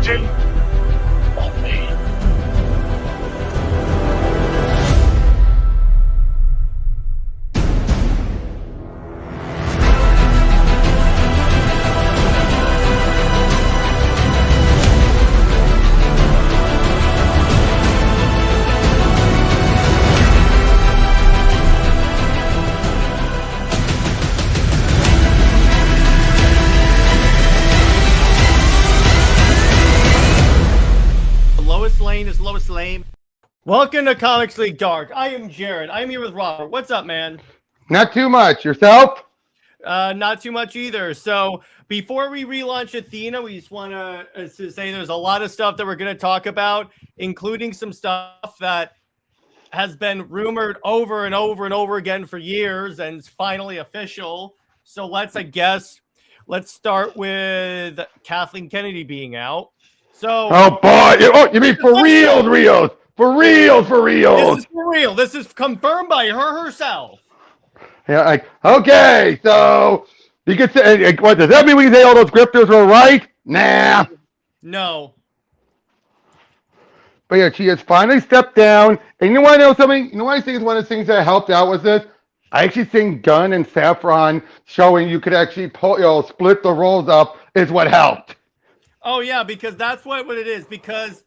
trilogy on me. Lois Lane. Welcome to Comics League Dark. I am Jared. I'm here with Robert. What's up, man? Not too much. Yourself? Not too much either. So before we relaunch Athena, we just want to say there's a lot of stuff that we're going to talk about, including some stuff that has been rumored over and over and over again for years, and it's finally official. So let's start with Kathleen Kennedy being out. So, oh boy! Oh, you mean for real, Rios? For real. This is for real. This is confirmed by her herself. Yeah, like okay. So you could say, what does that mean? We say all those grifters were right? Nah. No. But yeah, she has finally stepped down. And you want to know something? You know what I think is one of the things that helped out with this? I actually think Gunn and Saffron showing you could actually split the roles up is what helped. Oh, yeah, because that's what it is. Because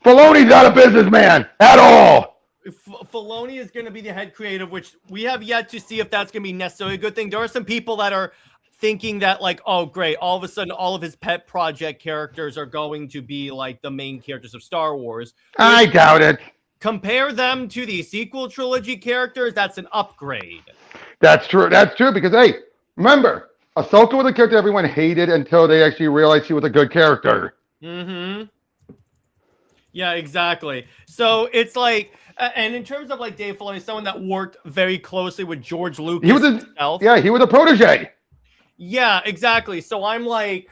Filoni's not a businessman at all. Filoni is going to be the head creative, which we have yet to see if that's going to be necessarily a good thing. There are some people that are thinking that, like, oh, great, all of a sudden, all of his pet project characters are going to be, like, the main characters of Star Wars. I doubt it. Compare them to the sequel trilogy characters, that's an upgrade. That's true. That's true because, hey, remember, Ahsoka was a character everyone hated until they actually realized she was a good character. Mm-hmm. Yeah, exactly. So it's like, and in terms of like Dave Filoni, someone that worked very closely with George Lucas himself. Yeah, he was a protege. Yeah, exactly. So I'm like,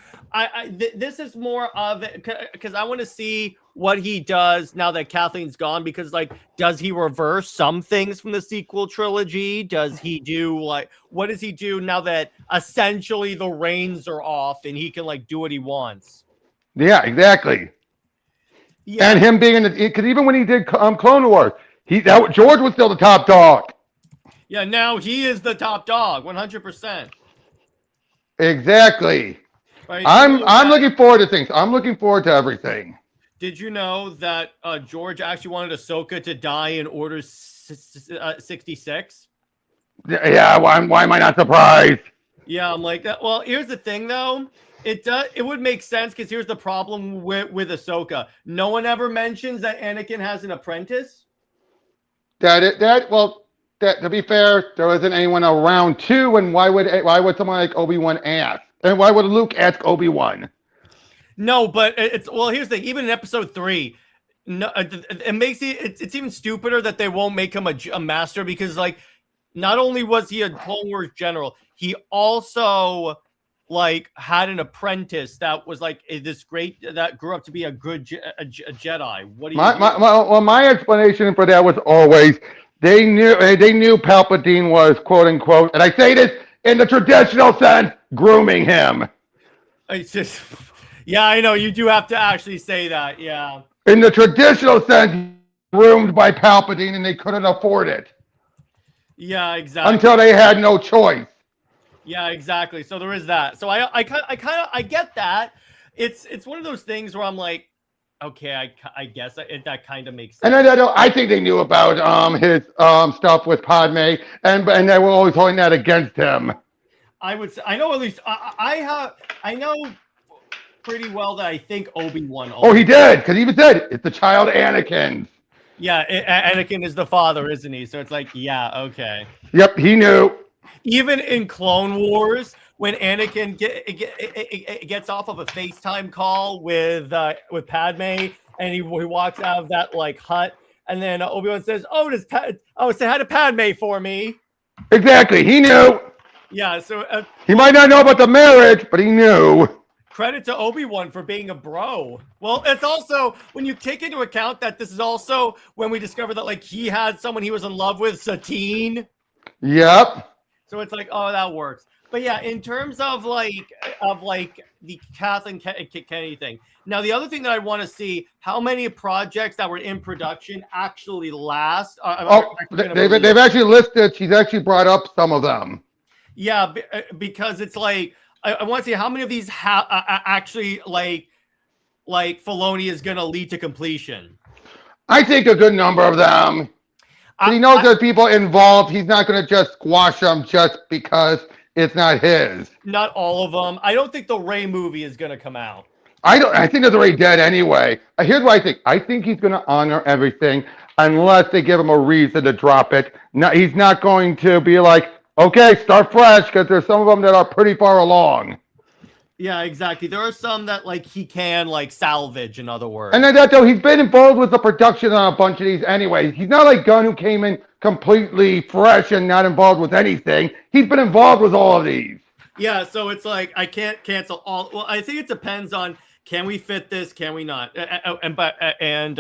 this is more of it because I want to see what he does now that Kathleen's gone, because like, does he reverse some things from the sequel trilogy? Does he do what does he do now that essentially the reins are off and he can like do what he wants? Yeah, exactly. Yeah. And him being in the, because even when he did Clone Wars, George was still the top dog. Yeah, now he is the top dog, 100%. Exactly. Right? I'm looking forward to things. I'm looking forward to everything. Did you know that George actually wanted Ahsoka to die in Order 66? Yeah, why am I not surprised? Yeah, I'm like that. Well, here's the thing, though. It would make sense because here's the problem with Ahsoka. No one ever mentions that Anakin has an apprentice. To be fair, there wasn't anyone around too, and why would someone like Obi-Wan ask? And why would Luke ask Obi-Wan? No, but here's the thing. Even in Episode 3, no, it makes it's even stupider that they won't make him a master, because like, not only was he a Clone Wars general, he also like had an apprentice that was like this great that grew up to be a good Jedi. What do you? My explanation for that was always they knew Palpatine was quote unquote, and I say this in the traditional sense, grooming him. It's just, yeah, I know you do have to actually say that, yeah. In the traditional sense, groomed by Palpatine, and they couldn't afford it. Yeah, exactly. Until they had no choice. Yeah, exactly. So there is that. So I get that. It's one of those things where I'm like, okay, I guess that kind of makes sense. And I think they knew about his stuff with Padme, and they were always holding that against him. I would say, I know at least I know pretty well that I think Obi-Wan. Oh, he did, because he even said it's the child Anakin. Yeah, Anakin is the father, isn't he? So it's like, yeah, okay. Yep, he knew. Even in Clone Wars, when Anakin gets off of a FaceTime call with Padme, and he walks out of that like hut, and then Obi-Wan says, say hi to Padme for me. Exactly, he knew. Yeah, so he might not know about the marriage, but he knew. Credit to Obi-Wan for being a bro. Well, it's also when you take into account that this is also when we discovered that like he had someone he was in love with, Satine. Yep. So it's like, oh, that works. But yeah, in terms of like the Kathleen Kennedy thing. Now, the other thing that I want to see, how many projects that were in production actually last. Oh, they've actually listed. She's actually brought up some of them. Yeah, because it's like I want to see how many of these actually like Filoni is going to lead to completion. I think a good number of them. He knows there's people involved. He's not going to just squash them just because it's not his. Not all of them. I don't think the Ray movie is going to come out. I think it's already dead anyway. Here's what I think. I think he's going to honor everything unless they give him a reason to drop it. No, he's not going to be like, okay, start fresh, because there's some of them that are pretty far along. Yeah, exactly. There are some that like he can like salvage, in other words. And then that though, he's been involved with the production on a bunch of these anyway. He's not like Gunn, who came in completely fresh and not involved with anything. He's been involved with all of these. Yeah, so it's like I can't cancel all. Well, I think it depends on, can we fit this? Can we not? And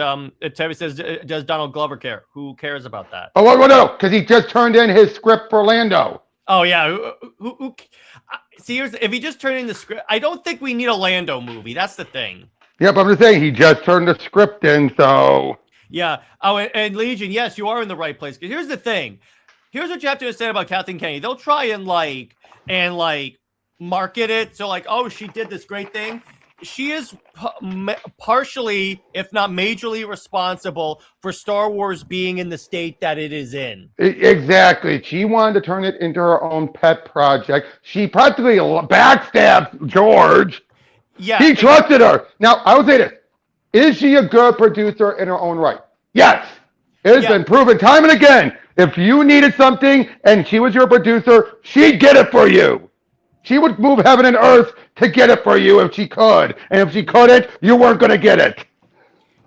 Terry says, does Donald Glover care? Who cares about that? Oh, well, no, because he just turned in his script for Lando. Oh yeah, who see, if he just turned in the script, I don't think we need a Lando movie. That's the thing. Yeah, but I'm just saying he just turned the script in, so yeah. Oh, and Legion, yes, you are in the right place. Because here's the thing. Here's what you have to understand about Kathleen Kennedy. They'll try and market it. So like, oh, she did this great thing. She is partially, if not majorly, responsible for Star Wars being in the state that it is in. Exactly. She wanted to turn it into her own pet project. She practically backstabbed George. Yeah. He trusted her. Now, I would say this. Is she a good producer in her own right? Yes. It has been proven time and again. If you needed something and she was your producer, she'd get it for you. She would move heaven and earth to get it for you if she could. And if she couldn't, you weren't going to get it.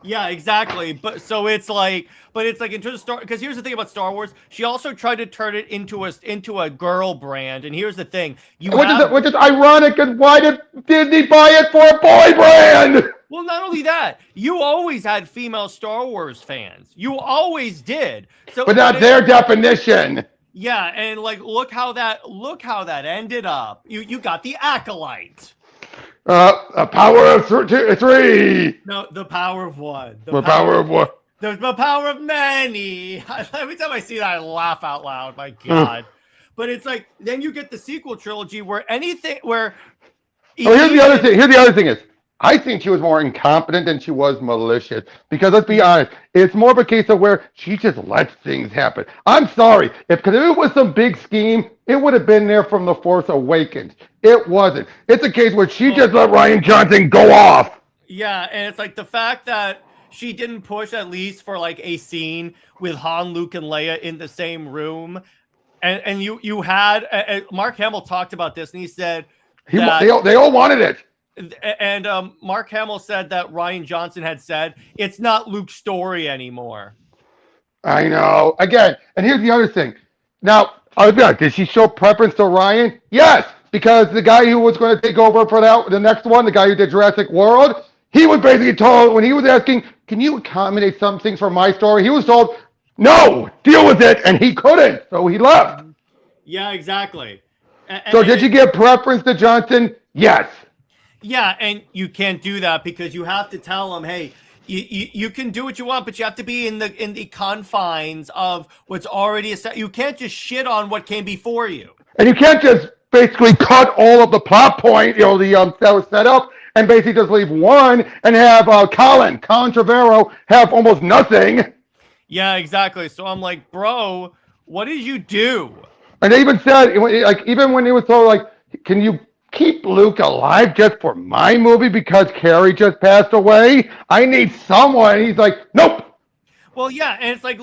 Yeah, exactly. But it's like in terms of Star, because here's the thing about Star Wars, she also tried to turn it into a girl brand. And here's the thing, which is ironic. And why did Disney buy it for a boy brand? Well, not only that, you always had female Star Wars fans. You always did. So, but not their definition. Yeah, and like look how that ended up. You got the Acolyte. A power of three. No, the power of one. The power of one. There's the power of many. Every time I see that, I laugh out loud. My God. But it's like, then you get the sequel trilogy where here's the other thing. Here's the other thing is, I think she was more incompetent than she was malicious. Because let's be honest, it's more of a case of where she just lets things happen. I'm sorry. Because if it was some big scheme, it would have been there from The Force Awakens. It wasn't. It's a case where she just let Rian Johnson go off. Yeah, and it's like the fact that she didn't push at least for like a scene with Han, Luke, and Leia in the same room. And you had, Mark Hamill talked about this, and he said they all wanted it. And Mark Hamill said that Rian Johnson had said, it's not Luke's story anymore. I know. Again, and here's the other thing. Now, I'll be honest, did she show preference to Rian? Yes, because the guy who was going to take over for the next one, the guy who did Jurassic World, he was basically told, when he was asking, can you accommodate some things for my story? He was told, no, deal with it, and he couldn't, so he left. Yeah, exactly. So did you give preference to Johnson? Yes. Yeah, and you can't do that because you have to tell them, hey, you can do what you want, but you have to be in the confines of what's already set. You can't just shit on what came before you. And you can't just basically cut all of the plot point, that was set up, and basically just leave one and have Colin Trevorrow have almost nothing. Yeah, exactly. So I'm like, bro, what did you do? And they even said, like, even when he was told, like, can you keep Luke alive just for my movie because Carrie just passed away? I need someone. He's like, nope. Well, yeah, and it's like,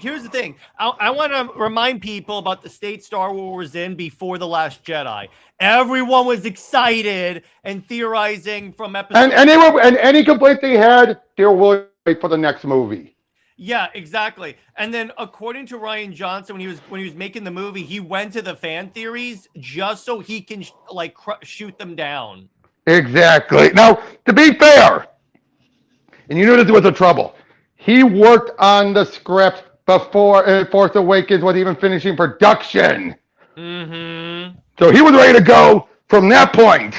here's the thing. I want to remind people about the state Star Wars was in before The Last Jedi. Everyone was excited and theorizing from episode. And any complaint they had, they were willing to wait for the next movie. Yeah, exactly. And then according to Rian Johnson, when he was making the movie, he went to the fan theories just so he can shoot them down. Exactly. Now, to be fair, and you knew this was the trouble, he worked on the script before Force Awakens was even finishing production. Mm-hmm. So he was ready to go from that point.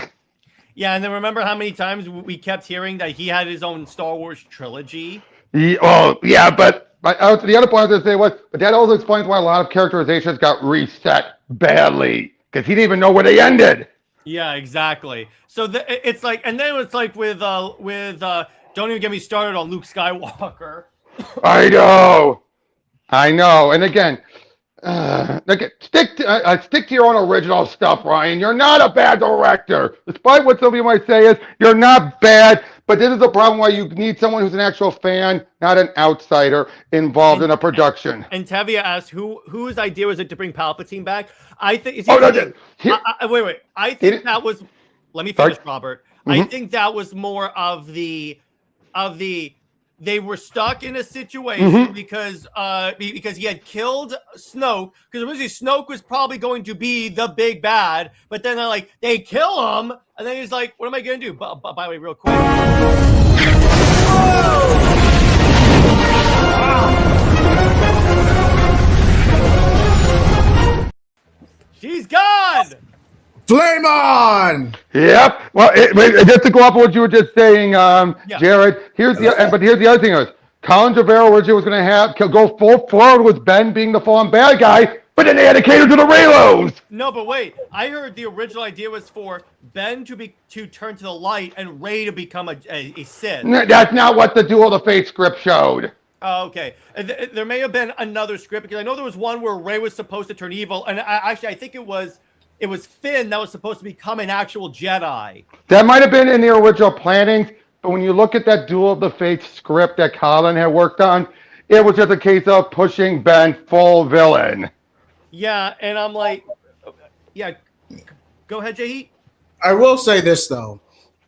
Yeah, and then remember how many times we kept hearing that he had his own Star Wars trilogy? Yeah, but the other point I was going to say was, but that also explains why a lot of characterizations got reset badly, because he didn't even know where they ended. Yeah, exactly. So it's like, and then it's like with don't even get me started on Luke Skywalker. I know. And again, stick to your own original stuff, Ryan. You're not a bad director, despite what some people might say is you're not bad. But this is the problem why you need someone who's an actual fan, not an outsider involved in a production. And Tevia asked whose idea was it to bring Palpatine back? I think. Wait. I think that was. Let me finish, Robert. I think that was more of the. They were stuck in a situation because he had killed Snoke, because originally Snoke was probably going to be the big bad, but then they kill him, and then he's like, what am I gonna do? By the way, real quick. She's gone! Flame on! Yep. Well, just to go off of what you were just saying, Jared. Here's the other thing is, Colin Trevorrow originally was going to go full forward with Ben being the fallen bad guy, but then they had to cater to the Relos. No, but wait. I heard the original idea was for Ben to turn to the light and Rey to become a Sith. That's not what the Duel of the Fates script showed. Oh, okay. There may have been another script, because I know there was one where Rey was supposed to turn evil, and I think it was Finn that was supposed to become an actual Jedi. That might have been in the original plannings, but when you look at that Duel of the Fates script that Colin had worked on, it was just a case of pushing Ben full villain. Yeah, and I'm like, yeah, go ahead, Jay. I will say this, though.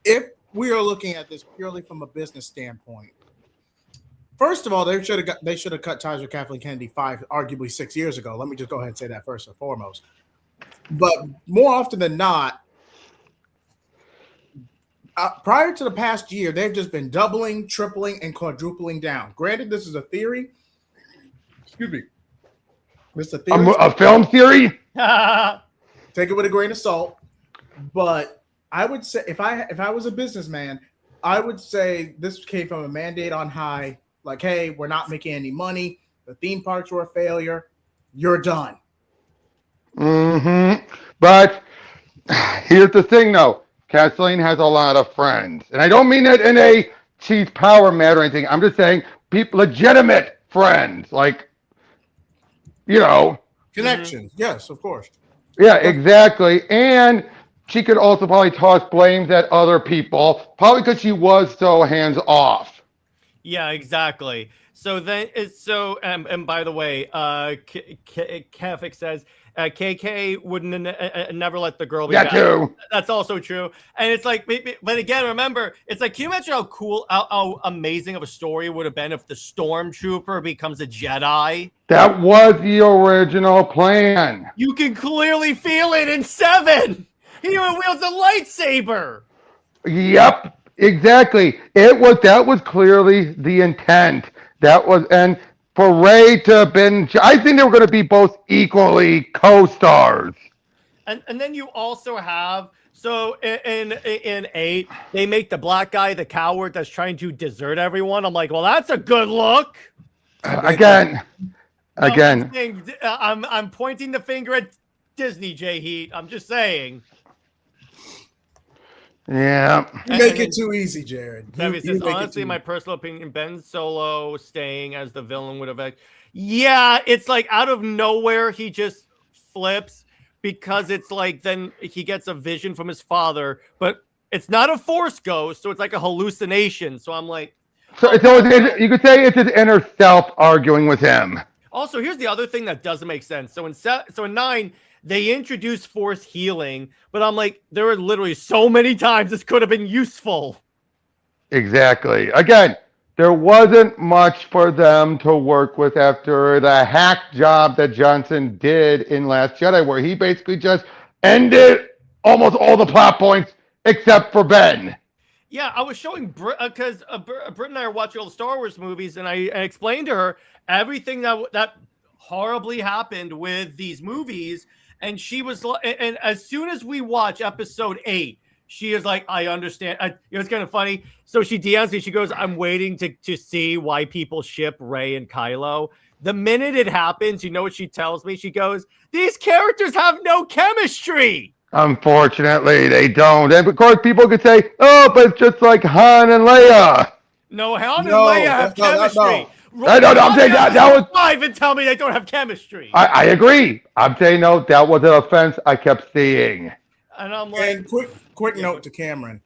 If we are looking at this purely from a business standpoint, first of all, they should have cut ties with Kathleen Kennedy arguably 6 years ago. Let me just go ahead and say that first and foremost. But more often than not, prior to the past year, they've just been doubling, tripling, and quadrupling down. Granted, this is a theory. Excuse me. This is a theory. A film theory? Take it with a grain of salt. But I would say, if I was a businessman, I would say this came from a mandate on high. Like, hey, we're not making any money. The theme parks were a failure. You're done. But here's the thing, though. Kathleen has a lot of friends. And I don't mean that in a cheap power matter or anything. I'm just saying legitimate friends. Like, Connections. Yes, of course. Yeah, exactly. And she could also probably toss blames at other people, probably because she was so hands off. Yeah, exactly. So then and by the way, Kefik says KK wouldn't never let the girl be back. Too. That's also true. And it's like, but again, remember, it's like, can you imagine how cool, how amazing of a story it would have been if the Stormtrooper becomes a Jedi? That was the original plan. You can clearly feel it in 7. He even wields a lightsaber. Yep, exactly. That was clearly the intent. And for Rey to have been, I think they were going to be both equally co-stars. And then you also have, so in 8, they make the black guy the coward that's trying to desert everyone. I'm like, well, that's a good look. Again. I'm pointing the finger at Disney, J Heat. I'm just saying. Yeah. You make it too easy, Jared. Honestly, my personal opinion, Ben Solo staying as the villain would have. Yeah, it's like out of nowhere, he just flips, because it's like then he gets a vision from his father, but it's not a Force ghost, so it's like a hallucination. So I'm like. So you could say it's his inner self arguing with him. Also, here's the other thing that doesn't make sense. So in 9, they introduced Force healing, but I'm like, there were literally so many times this could have been useful. Exactly. Again, there wasn't much for them to work with after the hack job that Johnson did in Last Jedi, where he basically just ended almost all the plot points except for Ben. Yeah, I was showing because Britt and I are watching all the Star Wars movies, and I explained to her everything that horribly happened with these movies. And she was, and as soon as we watch episode 8, she is like, I understand. It's kind of funny. So she DMs me. She goes, I'm waiting to see why people ship Rey and Kylo. The minute it happens, you know what she tells me? She goes, these characters have no chemistry. Unfortunately, they don't. And of course, people could say, oh, but it's just like Han and Leia. No, Han and Leia have chemistry. No, I'm saying that was 5 and tell me they don't have chemistry. I agree. I'm saying no, that was an offense I kept seeing. And I'm like, and quick note to Cameron.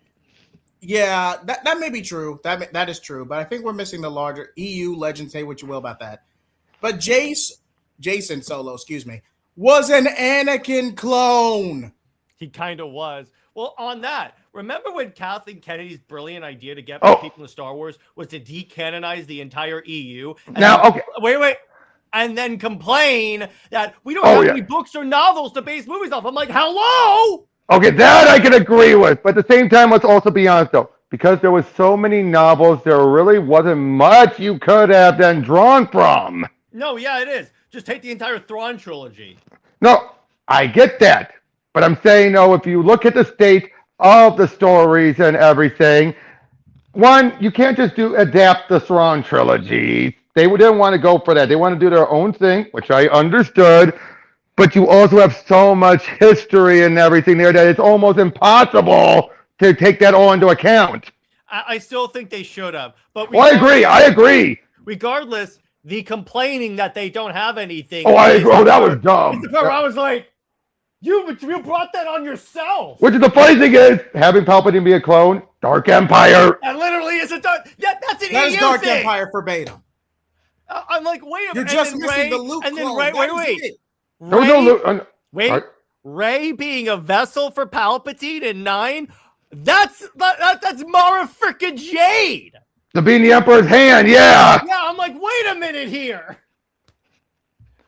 Yeah, that may be true. That is true, but I think we're missing the larger EU legend. Say what you will about that. But Jason Solo, was an Anakin clone. He kind of was. Well, on that, remember when Kathleen Kennedy's brilliant idea to get people in Star Wars was to decanonize the entire EU? Wait. And then complain that we don't have any books or novels to base movies off. I'm like, hello? Okay, that I can agree with. But at the same time, let's also be honest, though. Because there was so many novels, there really wasn't much you could have then drawn from. No, yeah, it is. Just take the entire Thrawn trilogy. No, I get that. But I'm saying, no, if you look at the state of the stories and everything, one, you can't just adapt the Thrawn trilogy. They didn't want to go for that. They want to do their own thing, which I understood. But you also have so much history and everything there that it's almost impossible to take that all into account. I still think they should have. But I agree. Regardless, the complaining that they don't have anything. I agree. That was dumb. I was like, you brought that on yourself. Which is the funny thing is, having Palpatine be a clone, Dark Empire. That literally is a dark. Yeah, that's an EU That is Dark thing. Empire verbatim. I'm like, wait a minute. You're just missing the Luke and then clone. Wait. Rey being a vessel for Palpatine in 9. That's Mara frickin' Jade. To be in the Emperor's hand, yeah. Yeah, I'm like, wait a minute here.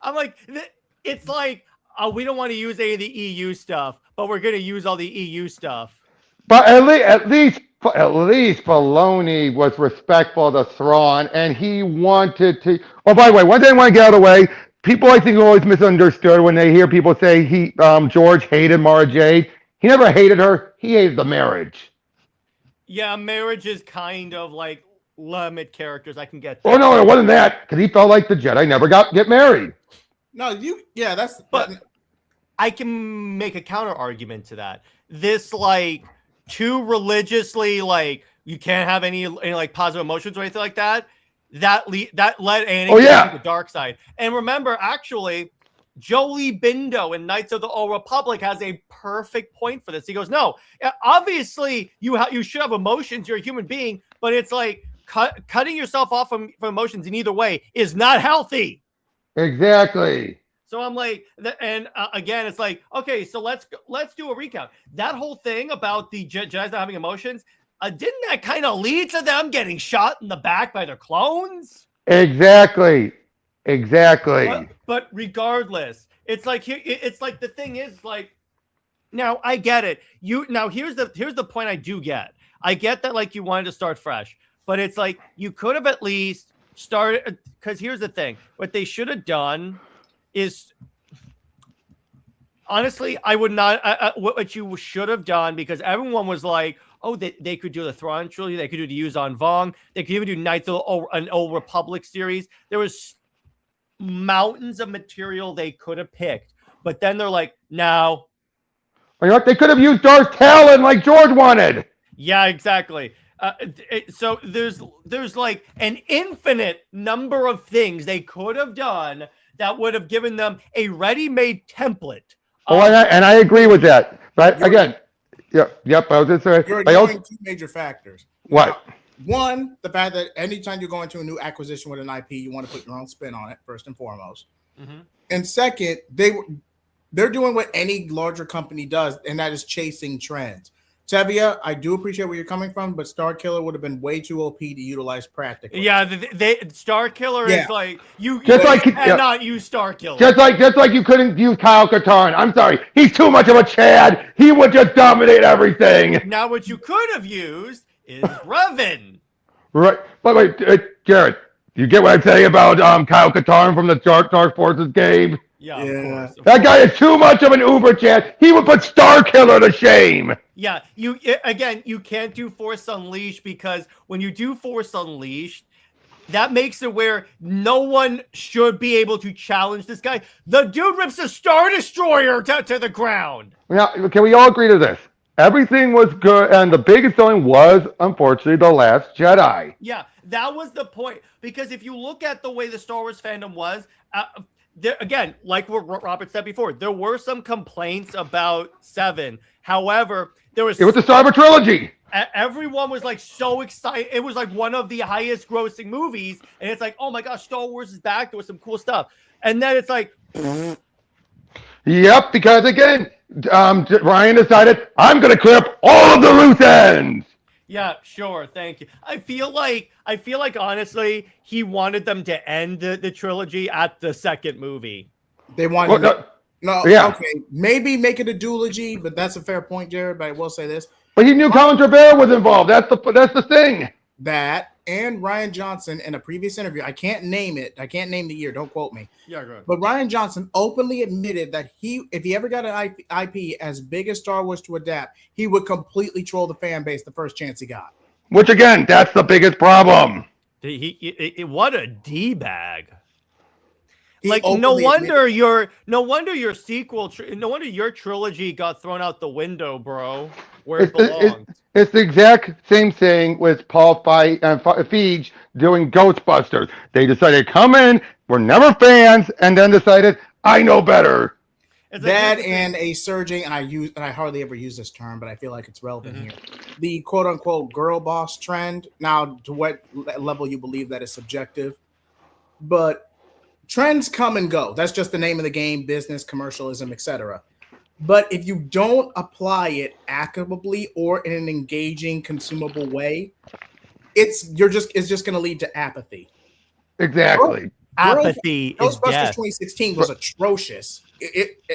I'm like, it's like, we don't want to use any of the EU stuff, but we're going to use all the EU stuff. But at least Filoni was respectful to Thrawn, and he wanted to. Oh, by the way, one thing I want to get out of the way. People, I think, are always misunderstood when they hear people say George hated Mara Jade. He never hated her. He hated the marriage. Yeah, marriage is kind of like limit characters. I can get that. Oh, no, it wasn't that, because he felt like the Jedi never get married. No, that's... But I can make a counter argument to that. This, like, too religiously, like, you can't have any like, positive emotions or anything like that. That led Anakin to the dark side. And remember, actually, Jolie Bindo in Knights of the Old Republic has a perfect point for this. He goes, no, obviously you should have emotions. You're a human being, but it's like cutting yourself off from emotions in either way is not healthy. Exactly. So I'm like, and again, it's like, okay, so let's do a recount. That whole thing about the Jedi's not having emotions, didn't that kind of lead to them getting shot in the back by their clones? Exactly. But regardless, it's like the thing is like, now I get it. Here's the point I do get. I get that like you wanted to start fresh, but it's like you could have at least started, because here's the thing. What they should have done is, honestly, I would not. What you should have done, because everyone was like, oh, they could do the Thrawn trilogy, they could do the Yuzan Vong, they could even do Knights of an Old Republic series. There was mountains of material they could have picked, but then they're like, no. You know what? They could have used Darth Talon like George wanted. Yeah, exactly. So there's like an infinite number of things they could have done that would have given them a ready-made template. And I agree with that. But again, yep. I was just saying. You're ignoring two major factors. What? Now, one, the fact that anytime you're going to a new acquisition with an IP, you want to put your own spin on it, first and foremost. Mm-hmm. And second, they're doing what any larger company does, and that is chasing trends. Tevia, I do appreciate where you're coming from, but Star Killer would have been way too OP to utilize practically. Yeah, Star Killer is like you cannot use Star Killer. Just like you couldn't use Kyle Katarn. I'm sorry, he's too much of a Chad. He would just dominate everything. Now, what you could have used is Revan. Right, but wait, Jared, You get what I'm saying about Kyle Katarn from the Dark Forces game? Yeah, Yeah. of course. That guy is too much of an Uber chat. He would put Star Killer to shame. Yeah, you can't do Force Unleashed because when you do Force Unleashed, that makes it where no one should be able to challenge this guy. The dude rips a Star Destroyer to the ground. Now, can we all agree to this? Everything was good, and the biggest selling was, unfortunately, The Last Jedi. Yeah, that was the point. Because if you look at the way the Star Wars fandom was, there, again, like what Robert said before, there were some complaints about 7. However, it was the start of a trilogy. Everyone was like so excited. It was like one of the highest grossing movies. And it's like, oh my gosh, Star Wars is back. There was some cool stuff. And then it's like, Yep, because again, Ryan decided, I'm going to clear up all of the loose ends. yeah, sure, thank you. I feel like honestly, he wanted them to end the trilogy at the second movie. They wanted Well, yeah. Okay, maybe make it a duology, but that's a fair point, Jared. But I will say this: But he knew Colin Trevorrow was involved. That's the thing. that and Ryan Johnson in a previous interview, I can't name it. I can't name the year. Don't quote me. Yeah, go ahead. But Ryan Johnson openly admitted that if he ever got an IP as big as Star Wars to adapt, he would completely troll the fan base the first chance he got. Which again, that's the biggest problem. What a d-bag. He Like openly no wonder your sequel, no wonder your trilogy got thrown out the window, bro. Where it belongs. It's the exact same thing with Paul Feige doing Ghostbusters. They decided to come in, were never fans, and then decided, I know better. That and a surging, and I hardly ever use this term, but I feel like it's relevant here. The quote unquote girl boss trend. Now, to what level you believe that is subjective, but trends come and go. That's just the name of the game, business, commercialism, etc. But if you don't apply it actively or in an engaging, consumable way, it's just going to lead to apathy. Exactly. Apathy is Ghostbusters death. 2016 was atrocious.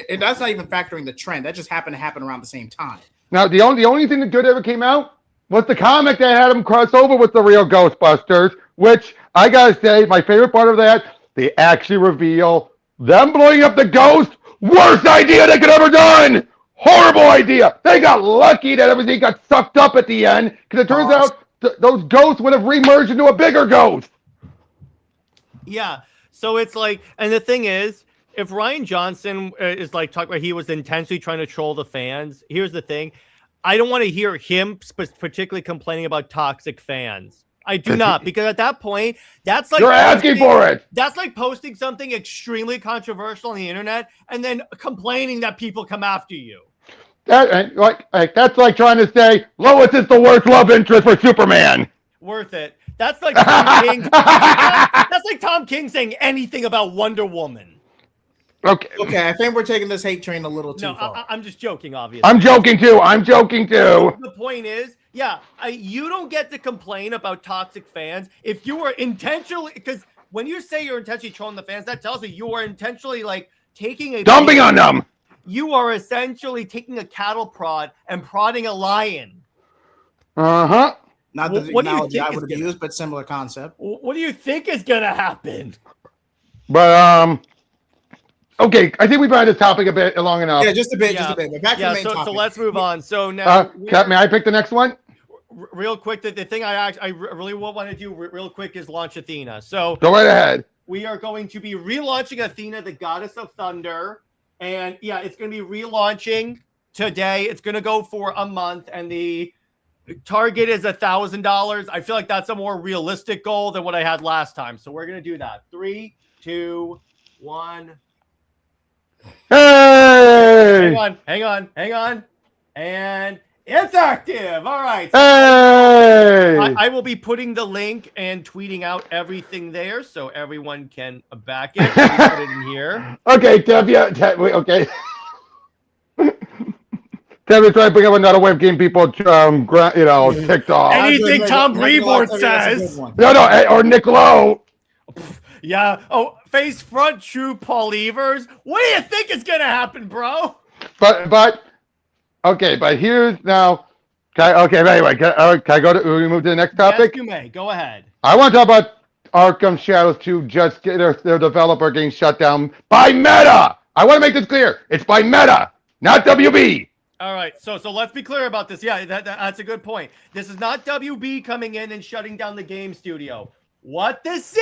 That's not even factoring the trend. That just happened to happen around the same time. Now, the only thing that good ever came out was the comic that had him cross over with the real Ghostbusters, which I gotta say, my favorite part of that, they actually reveal them blowing up the ghost. Worst idea they could ever done. Horrible idea. They got lucky that everything got sucked up at the end because it turns out those ghosts would have remerged into a bigger ghost. Yeah. So it's like, and the thing is, if Ryan Johnson is like talking about he was intentionally trying to troll the fans, here's the thing. I don't want to hear him particularly complaining about toxic fans. I do not, because at that point, that's like you're asking for it. That's like posting something extremely controversial on the internet and then complaining that people come after you. That's like trying to say Lois is the worst love interest for Superman. Worth it. That's like Tom King. That's like Tom King saying anything about Wonder Woman. Okay, I think we're taking this hate train a little too far. I'm just joking, obviously. I'm joking too. The point is, yeah, you don't get to complain about toxic fans if you are intentionally, because when you say you're intentionally trolling the fans, that tells me you are intentionally like taking a dumping on them. You are essentially taking a cattle prod and prodding a lion. Not the analogy I would have used, but similar concept. What do you think is gonna happen? But okay, I think we've had this topic a bit long enough. Yeah, just a bit. But back to the main topic. So let's move on. So now, may I pick the next one? Real quick, the thing I really want to do real quick is launch Athena. So go right ahead. We are going to be relaunching Athena, the goddess of thunder, and yeah, it's going to be relaunching today. It's going to go for a month, and the target is $1,000. I feel like that's a more realistic goal than what I had last time. So we're going to do that. 3, 2, 1. Hey! Hang on. And it's active. All right. So hey! I will be putting the link and tweeting out everything there so everyone can back it. Put it in here. Okay, okay. Debbie, try to bring up another way of getting people, ticked off. Anything Tom Brevoort says. No, or Nick Lowe. Yeah. Oh, face front, true Paul Evers. What do you think is gonna happen, bro? But here's now. Anyway, can I go to? We move to the next topic. Yes, you may. Go ahead. I want to talk about Arkham Shadows 2 just get their developer getting shut down by Meta. I want to make this clear. It's by Meta, not WB. All right, so let's be clear about this. Yeah, that's a good point. This is not WB coming in and shutting down the game studio. What this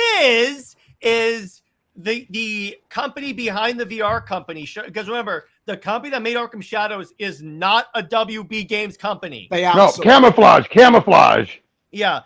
is the company behind the VR company. Because remember, the company that made Arkham Shadows is not a WB Games company. No, camouflage. Yeah,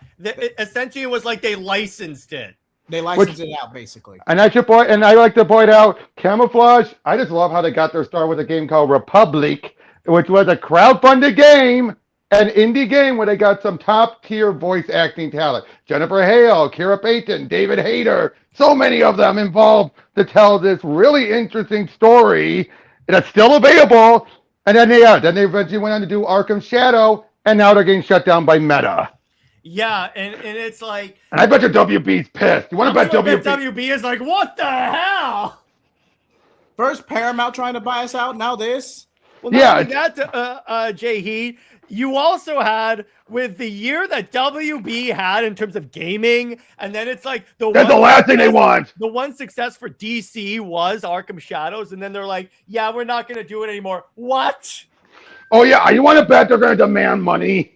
essentially it was like they licensed it. They licensed it out, basically. And I like to point out, Camouflage, I just love how they got their start with a game called Republic, which was a crowdfunded game, an indie game where they got some top-tier voice acting talent. Jennifer Hale, Kira Payton, David Hayter, so many of them involved to tell this really interesting story that's still available. And then they eventually went on to do Arkham Shadow, and now they're getting shut down by Meta. Yeah, and it's like... And I bet you WB's pissed. You want to bet WB? WB is like, what the hell? First Paramount trying to buy us out, now this. Well, not only that, Jay Heat, you also had with the year that WB had in terms of gaming, and then it's like that's the last thing they want. The one success for DC was Arkham Shadows, and then they're like, yeah, we're not going to do it anymore. What? Oh, yeah, you want to bet they're going to demand money?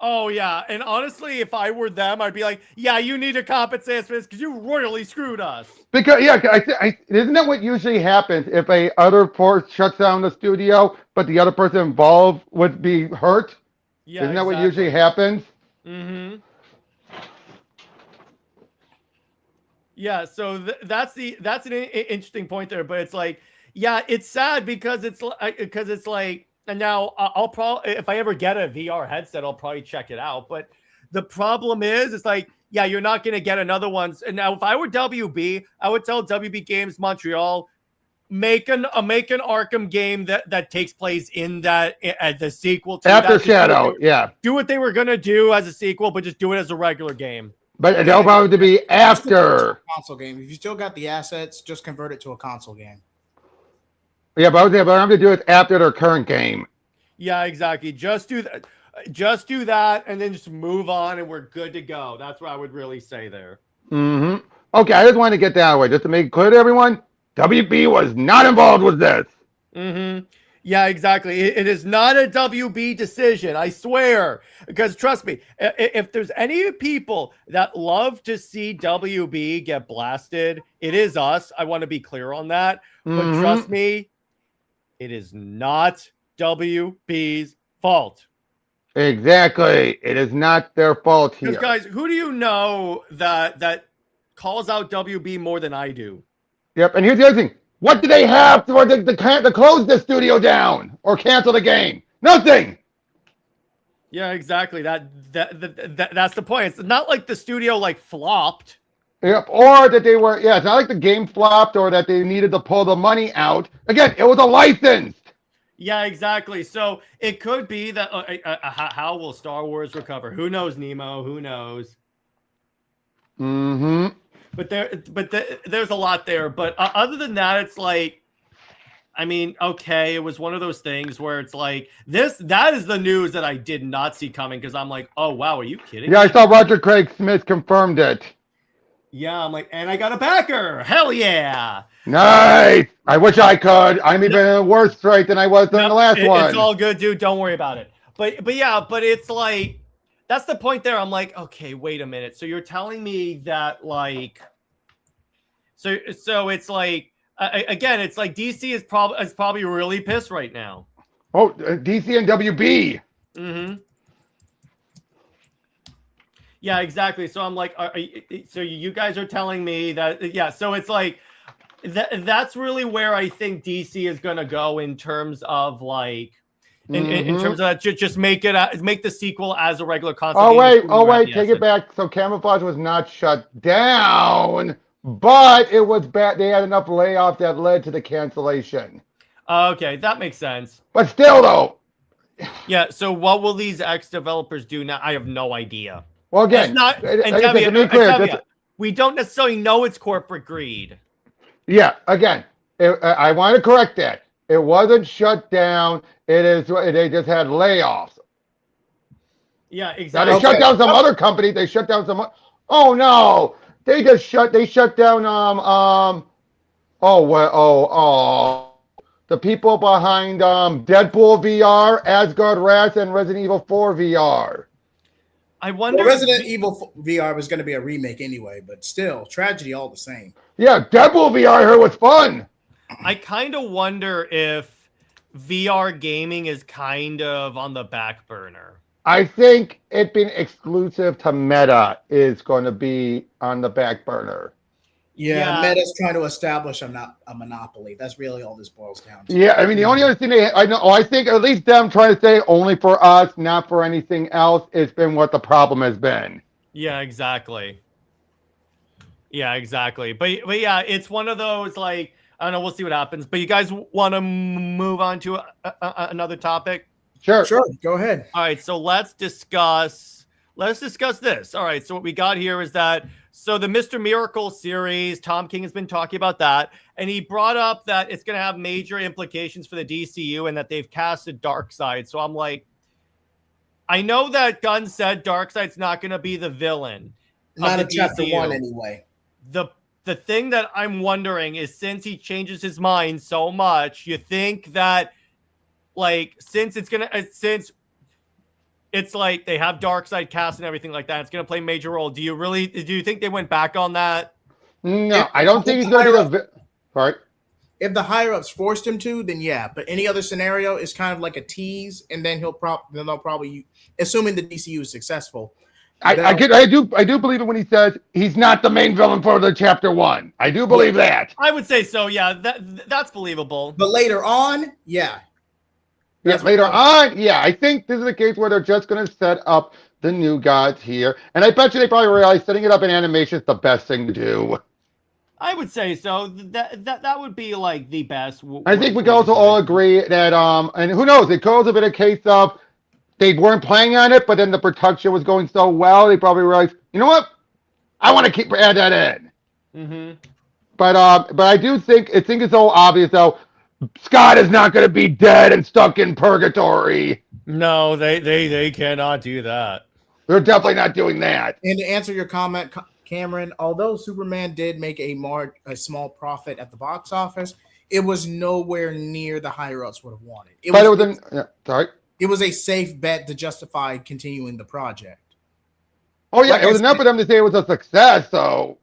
Oh, yeah, and honestly, if I were them, I'd be like, yeah, you need to compensate us for this because you royally screwed us. Because, yeah, isn't that what usually happens if a other force shuts down the studio, but the other person involved would be hurt? Yeah, isn't that what usually happens? Mm-hmm. Yeah, so that's an interesting point there, but it's like, yeah, it's sad because it's like, and now I'll probably, if I ever get a VR headset, I'll probably check it out. But the problem is, it's like, yeah, you're not going to get another one. And now, if I were WB, I would tell WB Games Montreal, make an Arkham game that takes place in that as the sequel to After Shadow. Yeah, do what they were going to do as a sequel, but just do it as a regular game. But they'll probably be after console game. If you still got the assets, just convert it to a console game. Yeah, but I'm going to do it after their current game. Yeah, exactly. Just do that. Just do that, and then just move on, and we're good to go. That's what I would really say there. Mm-hmm. Okay, I just want to get that way, just to make it clear to everyone, WB was not involved with this. Mm-hmm. Yeah, exactly. It is not a WB decision, I swear. Because trust me, if there's any people that love to see WB get blasted, it is us. I want to be clear on that. But trust me, it is not WB's fault. Exactly. It is not their fault here. Because, guys, who do you know that calls out WB more than I do? Yep, and here's the other thing. What do they have to close the studio down or cancel the game? Nothing. Yeah, exactly. That's the point. It's not like the studio like flopped. Yep, or that they were, it's not like the game flopped or that they needed to pull the money out. Again, it was a license. Yeah, exactly. So it could be that how will Star Wars recover? Who knows, Nemo? Who knows? Mm-hmm. But there's a lot there. But other than that, it's like, I mean, okay, it was one of those things where it's like that is the news that I did not see coming because I'm like, oh wow, are you kidding? Yeah, I saw Roger Craig Smith confirmed it. Yeah, I'm like, and I got a backer. Hell yeah. Nice. I wish I could. I'm even in a worse straight than I was during the last one. It's all good, dude. Don't worry about it. But yeah, but it's like, that's the point there. I'm like, okay, wait a minute. So you're telling me that like, so it's like, again, it's like DC is probably really pissed right now. Oh, DC and WB. Mm-hmm. Yeah, exactly. So I'm like, so you guys are telling me that, yeah. So it's like, that's really where I think DC is going to go in terms of like, in terms of that, just make the sequel as a regular console. Oh wait, take it back. So Camouflage was not shut down, but it was bad. They had enough layoffs that led to the cancellation. Okay, that makes sense. But still, though. Yeah. So what will these ex-developers do now? I have no idea. Well, again, we don't necessarily know it's corporate greed. Yeah, again, I want to correct that. It wasn't shut down. They just had layoffs. Yeah, exactly. Now, they shut down some other companies. They shut down some. Oh, no. They shut down the people behind Deadpool VR, Asgard Rats, and Resident Evil 4 VR. I wonder. Well, Resident Evil VR was going to be a remake anyway, but still, tragedy all the same. Yeah, Deadpool VR I heard was fun. I kind of wonder if VR gaming is kind of on the back burner. I think it being exclusive to Meta is going to be on the back burner. Yeah, Meta's trying to establish a monopoly. That's really all this boils down to. Yeah, I mean, the only other thing I think at least them trying to say only for us, not for anything else, has been what the problem has been. Yeah, exactly. Yeah, exactly. But yeah, it's one of those, like, I don't know, we'll see what happens. But you guys want to move on to another topic? Sure, Go ahead. All right, so let's discuss this. All right, so what we got here is that so the Mr. Miracle series, Tom King has been talking about that, and he brought up that it's going to have major implications for the DCU and that they've casted Darkseid. So I'm like, I know that Gunn said Darkseid's not going to be the villain. Not in chapter 1 anyway. The thing that I'm wondering is, since he changes his mind so much, you think that, like, since it's like they have Darkseid cast and everything like that, it's going to play a major role. Do you think they went back on that? No, I don't think he's going to be right. If the higher ups forced him to, then yeah. But any other scenario is kind of like a tease, and then they'll probably, assuming the DCU is successful. I do believe it when he says he's not the main villain for the chapter 1. I do believe that. I would say so. Yeah, that's believable. But later on, yeah. Later on, I think this is a case where they're just going to set up the new gods here, and I bet you they probably realize setting it up in animation is the best thing to do. I would say so. That would be like the best. I think we can also all agree that and who knows, it could also be a case of they weren't planning on it, but then the production was going so well, they probably realized, you know what, I want to add that in. Mm-hmm. But I do think it's so obvious though. Scott is not going to be dead and stuck in purgatory. No, they cannot do that. They're definitely not doing that. And to answer your comment, Cameron, although Superman did make a small profit at the box office, it was nowhere near the higher ups would have wanted. It was a safe bet to justify continuing the project. Oh yeah, it was enough for them to say it was a success. So.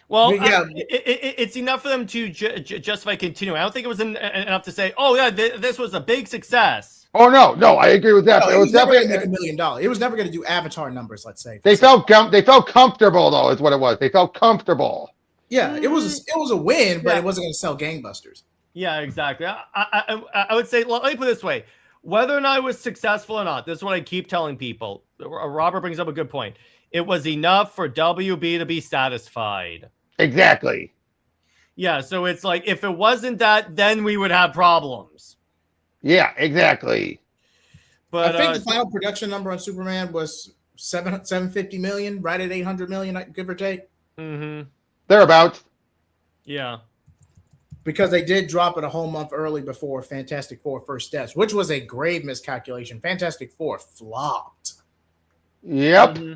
Well, yeah, it's enough for them to justify continuing. I don't think it was enough to say, "Oh yeah, this was a big success." Oh no, I agree with that. No, it was never going to make $1 million. It was never going to do Avatar numbers. Let's say they felt comfortable though, is what it was. They felt comfortable. Yeah, it was a win, but it wasn't going to sell gangbusters. Yeah, exactly. I would say, let me put it this way: whether or not it was successful or not, this is what I keep telling people. Robert brings up a good point. It was enough for WB to be satisfied. Exactly. Yeah, so it's like, if it wasn't that, then we would have problems. Yeah, exactly. But I think the final production number on Superman was $750 million, right at $800 million, give or take. Mm-hmm. Thereabouts. Yeah. Because they did drop it a whole month early before Fantastic Four First Steps, which was a grave miscalculation. Fantastic Four flopped. Yep. Mm-hmm.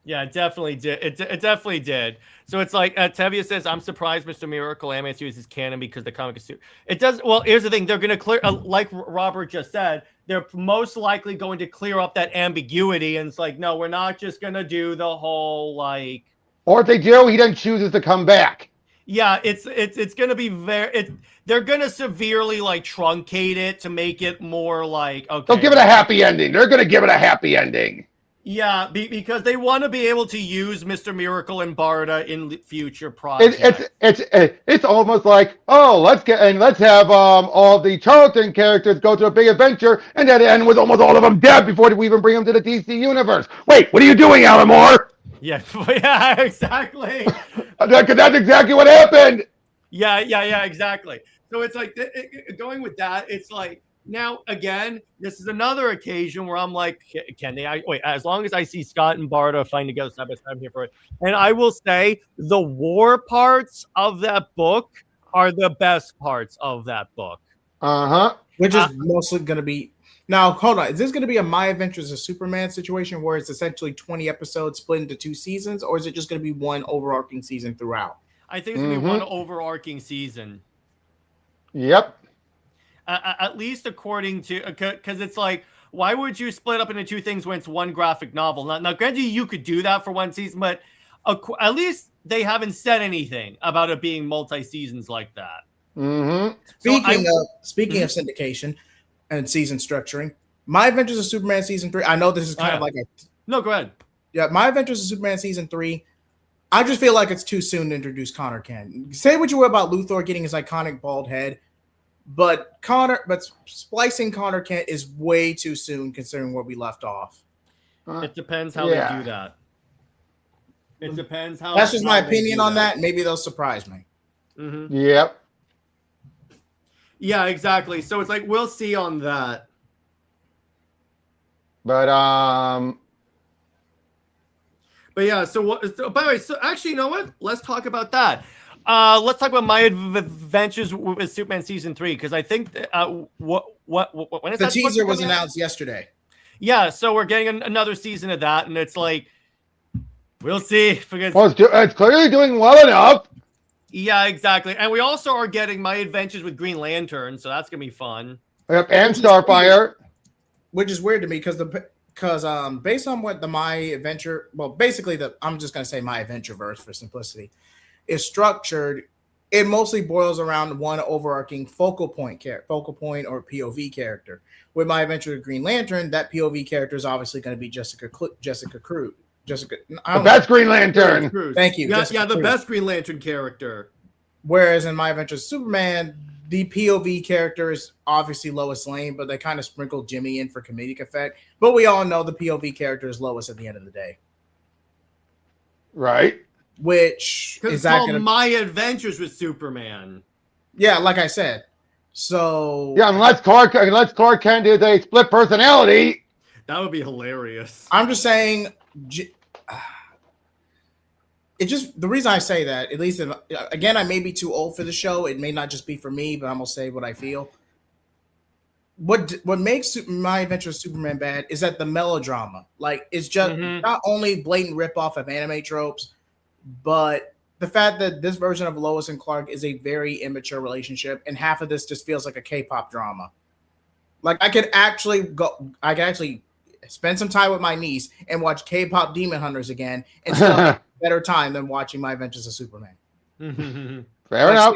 Yeah, it definitely did. It definitely did. So it's like, Tevia says, I'm surprised Mr. Miracle animated series is canon because the comic is... It does... Well, here's the thing. They're going to clear... like Robert just said, they're most likely going to clear up that ambiguity. And it's like, no, we're not just going to do the whole, like... Or if they do, he then chooses to come back. Yeah, it's going to be very... They're going to severely, like, truncate it to make it more like... Okay, they'll give it a happy ending. They're going to give it a happy ending. Yeah, because they want to be able to use Mr. Miracle and Barda in future projects. It's almost like, oh, let's have all the Charlton characters go to a big adventure, and then end with almost all of them dead before we even bring them to the DC universe. Wait, what are you doing, Alan Moore? Yeah, yeah, exactly. That's exactly what happened. Yeah, exactly. So it's like going with that. It's like. Now, again, this is another occasion where I'm like, can they? Wait, as long as I see Scott and Barda fighting together side by side, I'm here for it. And I will say the war parts of that book are the best parts of that book. Uh-huh. Which is mostly going to be, Now, hold on. Is this going to be a My Adventures of Superman situation where it's essentially 20 episodes split into 2 seasons, or is it just going to be one overarching season throughout? I think it's going to be one overarching season. Yep. At least according to, because it's like, why would you split up into 2 things when it's one graphic novel? Now, granted, you could do that for 1 season, but at least they haven't said anything about it being multi-seasons like that. Mm-hmm. Speaking of syndication and season structuring, My Adventures of Superman season 3. I know this is kind of like a no. Go ahead. Yeah, My Adventures of Superman season 3. I just feel like it's too soon to introduce Connor Kent. Say what you will about Luthor getting his iconic bald head, but splicing Connor Kent is way too soon considering where we left off. It depends how they do that. It depends how. That's just my opinion on that. Maybe they'll surprise me. Mm-hmm. Yep. Yeah, exactly. So it's like we'll see on that. But yeah. So what? By the way, so actually, you know what? Let's talk about that. Let's talk about My Adventures with Superman season 3 because I think when is the teaser was announced yesterday. Yeah, so we're getting another season of that, and it's like we'll see because it's clearly doing well enough. Yeah, exactly. And we also are getting My Adventures with Green Lantern, so that's gonna be fun. Yep, and Starfire, which is weird to me because based on what the My Adventure, well, basically I'm just gonna say My Adventure verse for simplicity, is structured. It mostly boils around one overarching focal point or POV character. With My Adventure with Green Lantern, that POV character is obviously going to be Jessica Cruz. The best Green Lantern. Thank you. Yeah, the best Green Lantern character. Whereas in My Adventures with Superman, the POV character is obviously Lois Lane, but they kind of sprinkled Jimmy in for comedic effect. But we all know the POV character is Lois at the end of the day. Right. Which is called My Adventures with Superman. Yeah, like I said. So yeah, unless Clark Kent is a split personality. That would be hilarious. I'm just saying. It just the reason I say that, at least again, I may be too old for the show. It may not just be for me, but I'm gonna say what I feel. What makes My Adventures with Superman bad is that the melodrama, like, it's just not only blatant ripoff of anime tropes, but the fact that this version of Lois and Clark is a very immature relationship, and half of this just feels like a K-pop drama. Like, I could actually spend some time with my niece and watch K-pop Demon Hunters again and still have a better time than watching My Adventures of Superman. Fair enough.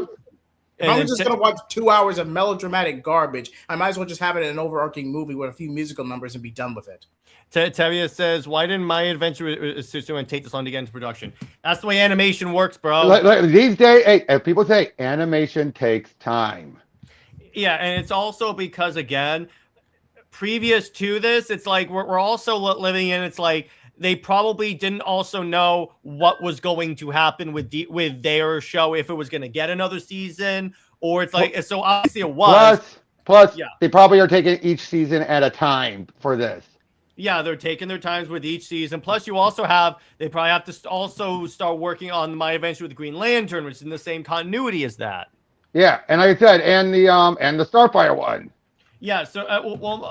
If I'm just going to watch 2 hours of melodramatic garbage, I might as well just have it in an overarching movie with a few musical numbers and be done with it. Tevia says, why didn't My Adventure with Superman take this long to get into production? That's the way animation works, bro. Like, these days, people say animation takes time. Yeah, and it's also because, again, previous to this, it's like we're also living in, it's like they probably didn't also know what was going to happen with their show, if it was going to get another season, or it's like, so obviously it was. Plus, they probably are taking each season at a time for this. Yeah, they're taking their times with each season. Plus, they probably have to also start working on My Adventure with Green Lantern, which is in the same continuity as that. Yeah, and like I said, and the Starfire one. Yeah, so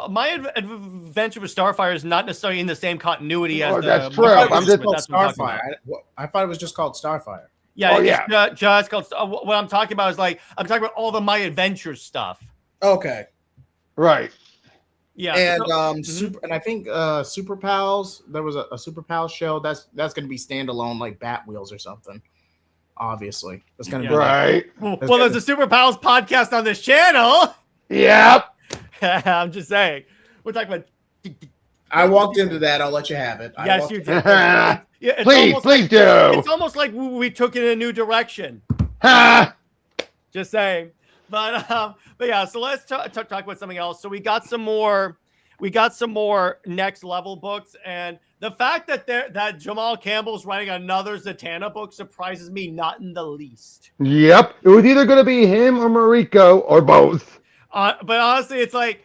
My Adventure with Starfire is not necessarily in the same continuity as that's true. I'm just called Starfire. I thought it was just called Starfire. Yeah, just called. What I'm talking about is I'm talking about all the My Adventure stuff. Okay. Right. Yeah, and and I think Super Pals. There was a Super Pals show that's going to be standalone, like Bat Wheels or something. Obviously, it's going to be right. Well, there's a Super Pals podcast on this channel. Yep. I'm just saying. We're talking about. I walked into that. I'll let you have it. Yes, you did. Please do. It's almost like we took it in a new direction. Just saying. But yeah, so let's talk about something else. So we got some more next level books, and the fact that Jamal Campbell's writing another Zatanna book surprises me not in the least. Yep, it was either going to be him or Mariko or both. But honestly, it's like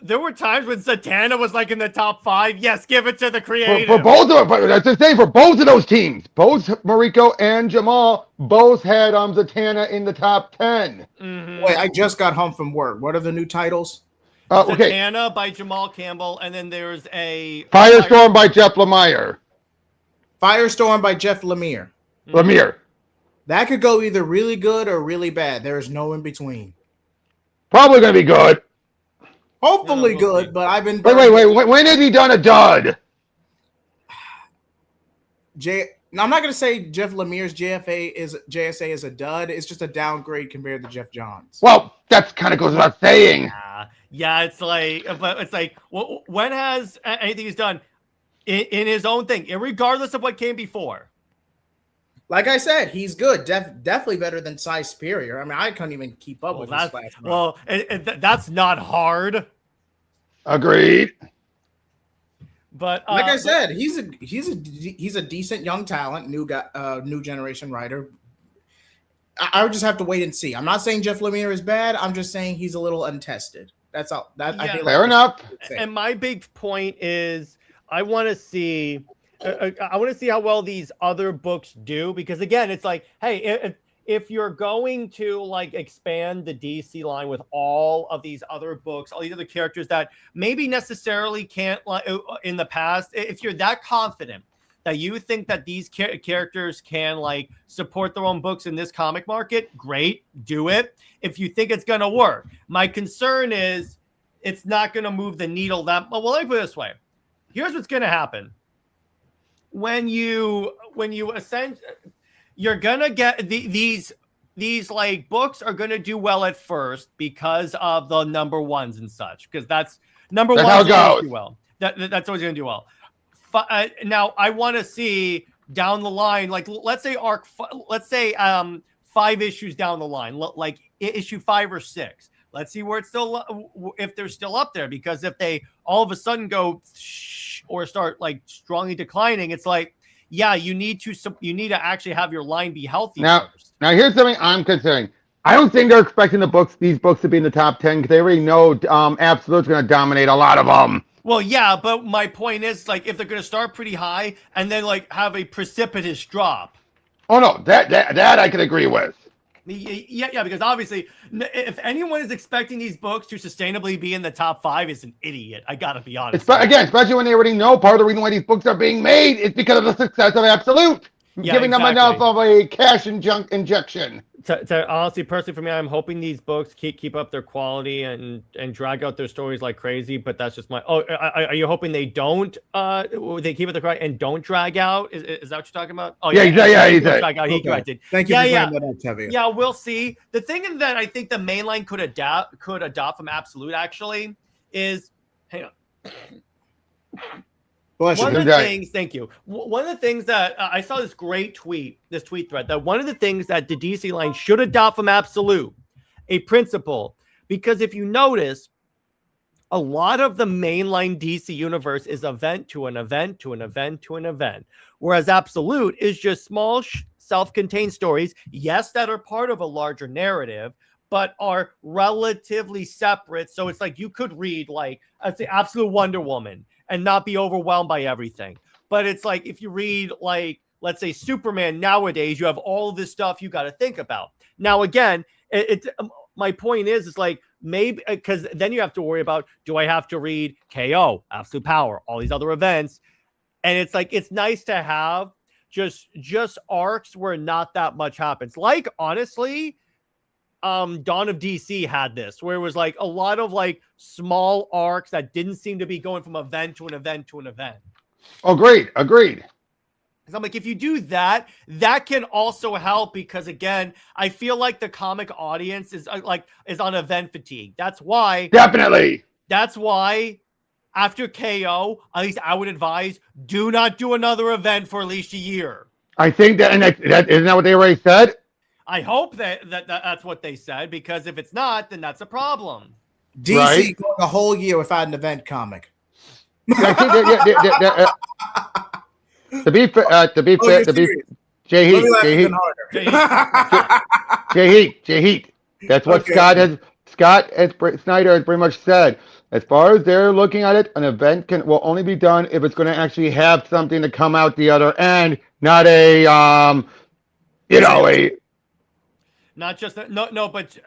there were times when Zatanna was like in the top 5. Yes, give it to the creator. For both of them, but that's the same for both of those teams. Both Mariko and Jamal both had Zatanna in the top 10. Wait, I just got home from work. What are the new titles? Okay. Zatanna by Jamal Campbell, and then there's a Firestorm by Jeff Lemire. Firestorm by Jeff Lemire. Lemire. That could go either really good or really bad. There is no in between. Probably going to be good. Hopefully good, but I've been... Wait. When has he done a dud? Now, I'm not going to say Jeff Lemire's JSA is a dud. It's just a downgrade compared to Jeff Johns. Well, that kind of goes without saying. Yeah, it's like, well, when has anything he's done in his own thing, regardless of what came before? Like I said, he's good. Definitely better than Cy Superior. I mean, I couldn't even keep up with his last run. Well, that's not hard. Agreed. But like I said, he's a decent young talent, new generation writer. I would just have to wait and see. I'm not saying Jeff Lemire is bad. I'm just saying he's a little untested. That's all. I feel fair enough. And my big point is, I want to see how well these other books do, because again, it's like, hey, if you're going to like expand the DC line with all of these other books, all these other characters that maybe necessarily can't in the past, if you're that confident that you think that these characters can like support their own books in this comic market, great, do it. If you think it's going to work, my concern is it's not going to move the needle that well. Let me put it this way. Here's what's going to happen. When you ascend, you're going to get these like books are going to do well at first because of the number ones and such, because that's number one. That's how it goes. Do well. That's always going to do well. Now I want to see down the line, like let's say 5 issues down the line, like issue 5 or 6. Let's see where it's still, if they're still up there, because if they all of a sudden go or start like strongly declining, it's like, yeah, you need to actually have your line be healthy first. Now here's something I'm considering. I don't think they're expecting these books to be in the top 10, because they already know Absolute's going to dominate a lot of them. Well, yeah, but my point is, like, if they're going to start pretty high and then like have a precipitous drop. Oh no, that I can agree with. Yeah, because obviously, if anyone is expecting these books to sustainably be in the top 5, is an idiot. I gotta be honest. Especially when they already know part of the reason why these books are being made is because of the success of Absolute, giving them enough of a cash injection. To honestly, personally, for me, I'm hoping these books keep up their quality and drag out their stories like crazy. But that's just my. Are you hoping they don't? They keep it the quality and don't drag out? Is that what you're talking about? Oh yeah. Drag out. He corrected. Thank you. Yeah, we'll see. The thing that I think the main line could adopt from Absolute actually is, hang on. One of the things, thank you. One of the things that I saw this tweet thread, that one of the things that the DC line should adopt from Absolute, a principle, because if you notice, a lot of the mainline DC universe is event to an event to an event to an event, whereas Absolute is just small self-contained stories, yes, that are part of a larger narrative, but are relatively separate. So it's like you could read like, I'd say, Absolute Wonder Woman and not be overwhelmed by everything. But it's like if you read like, let's say, Superman nowadays, you have all of this stuff you got to think about. Now, again, my point is like, maybe because then you have to worry about, do I have to read KO, Absolute Power, all these other events? And it's like, it's nice to have just arcs where not that much happens. Like, honestly, Dawn of DC had this, where it was like a lot of like small arcs that didn't seem to be going from event to an event to an event. Agreed. Because I'm like, if you do that, that can also help, because again, I feel like the comic audience is on event fatigue. That's why after KO, at least I would advise, do not do another event for at least a year. I think that, and that isn't that what they already said? I hope that's what they said, because if it's not, then that's a problem. DC going a whole year without an event comic. To be fair, Jay Heat. That's what Snyder has pretty much said. As far as they're looking at it, an event will only be done if it's going to actually have something to come out the other end, not a Not just that. No, but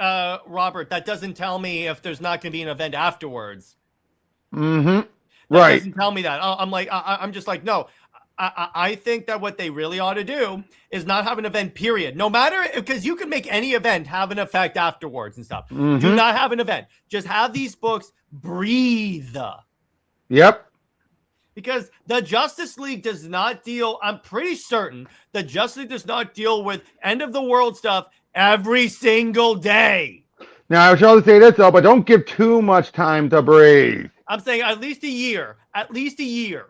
Robert, that doesn't tell me if there's not going to be an event afterwards. Mm-hmm. That Right. doesn't tell me that. I'm like, I'm just like, no. I think that what they really ought to do is not have an event, period. No matter, because you can make any event have an effect afterwards and stuff. Mm-hmm. Do not have an event. Just have these books breathe. Yep. Because the Justice League does not deal, I'm pretty certain the Justice League does not deal with end of the world stuff every single day. Now, I was trying to say this, though, but don't give too much time to breathe. I'm saying at least a year. At least a year.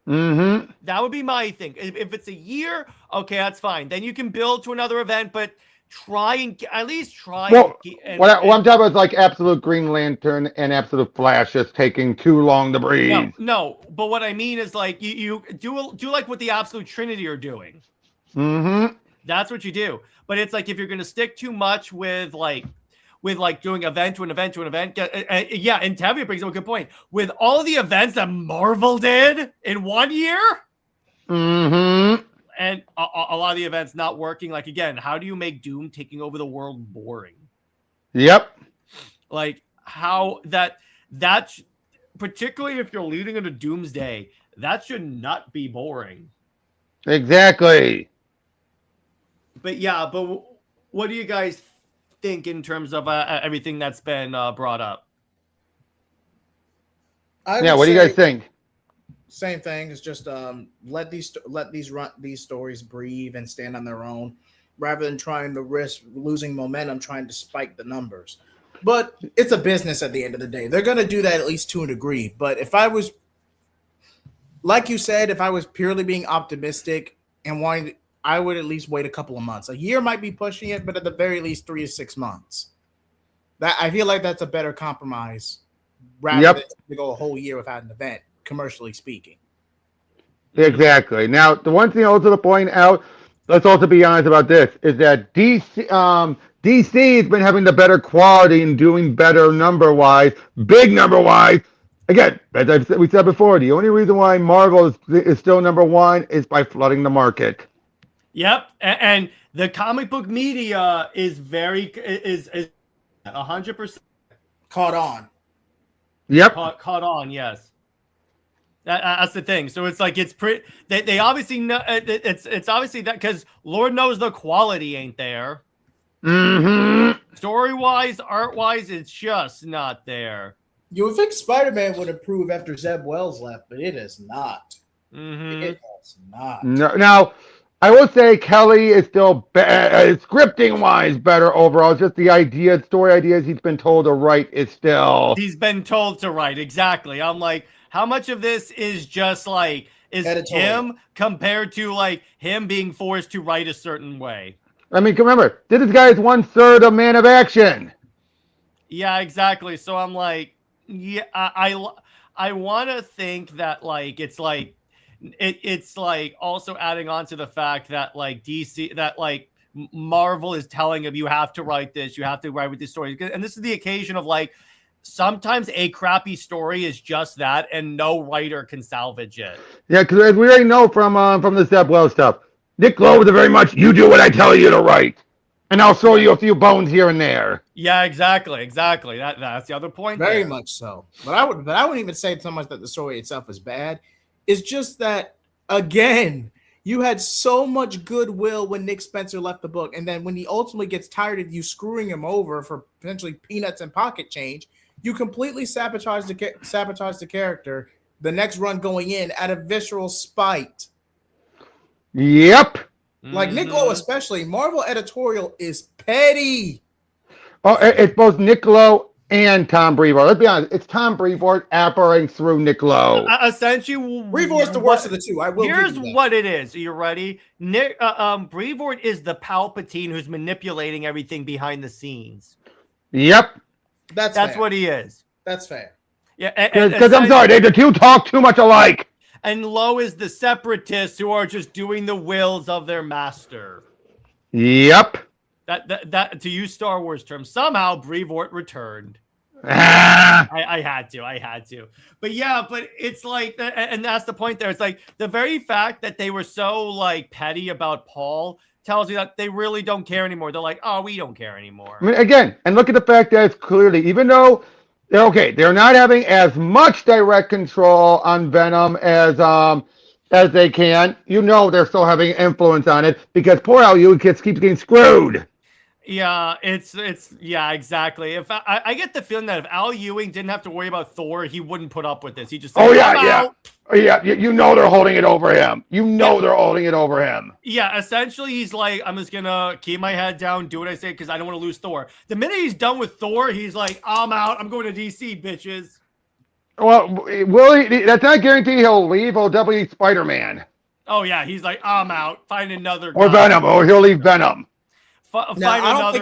Mm-hmm. That would be my thing. If it's a year, okay, that's fine. Then you can build to another event, but try and at least try. Well, what I'm talking about is like Absolute Green Lantern and Absolute Flash just taking too long to breathe. No, but what I mean is like you do like what the Absolute Trinity are doing. Mm-hmm. That's what you do. But it's like if you're going to stick too much with doing event to an event to an event. Yeah, and Tevye brings up a good point. With all the events that Marvel did in 1 year, mm-hmm. and a lot of the events not working. Like, again, how do you make Doom taking over the world boring? Yep. Like, how that's particularly if you're leading into Doomsday, that should not be boring. Exactly. But yeah, but what do you guys think in terms of everything that's been brought up? What do you guys think? Same thing. It's just let these stories breathe and stand on their own, rather than trying to risk losing momentum, trying to spike the numbers. But it's a business at the end of the day. They're going to do that at least to a degree. But if I was, like you said, if I was purely being optimistic and wanting, I would at least wait a couple of months. A year might be pushing it, but at the very least 3 to 6 months. That I feel like that's a better compromise rather than to go a whole year without an event, commercially speaking. Exactly. Now, the one thing also to point out, let's also be honest about this, is that DC has been having the better quality and doing better number-wise, big number-wise. Again, as we said before, the only reason why Marvel is still number one is by flooding the market. Yep, and the comic book media is 100% caught on. Yep, caught on. Yes, that's the thing. So it's like it's pretty. They obviously know it's obviously that because Lord knows the quality ain't there. Mm-hmm. Story wise, art wise, it's just not there. You would think Spider-Man would improve after Zeb Wells left, but it is not. Mm-hmm. It is not. No, now, I will say Kelly is still scripting-wise better overall. It's just the story ideas he's been told to write is still... He's been told to write, exactly. I'm like, how much of this is just like, is editorial. Him compared to like him being forced to write a certain way? I mean, remember, this guy is 1/3 of Man of Action. Yeah, exactly. So I'm like, yeah, I want to think that like it's like it's like also adding on to the fact that like DC that like Marvel is telling him you have to write this, you have to write with this story, and this is the occasion of like sometimes a crappy story is just that, and no writer can salvage it. Yeah, because as we already know from the Zeb Wells stuff, Nick Lowe was very much you do what I tell you to write. And I'll throw you a few bones here and there. Yeah, exactly. That's the other point. Very much so. But I wouldn't even say so much that the story itself is bad. It's just that again, you had so much goodwill when Nick Spencer left the book, and then when he ultimately gets tired of you screwing him over for potentially peanuts and pocket change, you completely sabotage the character. The next run going in out of visceral spite. Yep. Like Nick Lowe, especially Marvel editorial is petty. Oh, it's both Nick Lowe and Tom Brevoort. Let's be honest, it's Tom Brevoort operating through Nick Lowe. Essentially, Brevoort's the worst of the two. I will. Here's what it is. Are you ready? Nick Brevoort is the Palpatine who's manipulating everything behind the scenes. Yep. That's fair. What he is. That's fair. Yeah, because I'm sorry, the two talk too much alike. And Lowe is the separatists who are just doing the wills of their master. Yep. That to use Star Wars terms, somehow Brevoort returned. I had to. But yeah, but it's like, and that's the point there. It's like the very fact that they were so like petty about Paul tells you that they really don't care anymore. They're like, oh, we don't care anymore. I mean, again, and look at the fact that it's clearly, even though they're not having as much direct control on Venom as they can. You know, they're still having influence on it because poor Al Ewing keeps getting screwed. Yeah, yeah, exactly. If I get the feeling that if Al Ewing didn't have to worry about Thor, he wouldn't put up with this. He just said, Yeah. You know they're holding it over him. They're holding it over him. Yeah, essentially he's like, I'm just gonna keep my head down, do what I say because I don't want to lose Thor. The minute he's done with Thor, he's like, I'm out. I'm going to DC, bitches. Well, will he? That's not guaranteed he'll leave. He'll definitely leave Spider-Man. Oh yeah, he's like, I'm out. Find another guy. Or Venom, or he'll leave Venom. I don't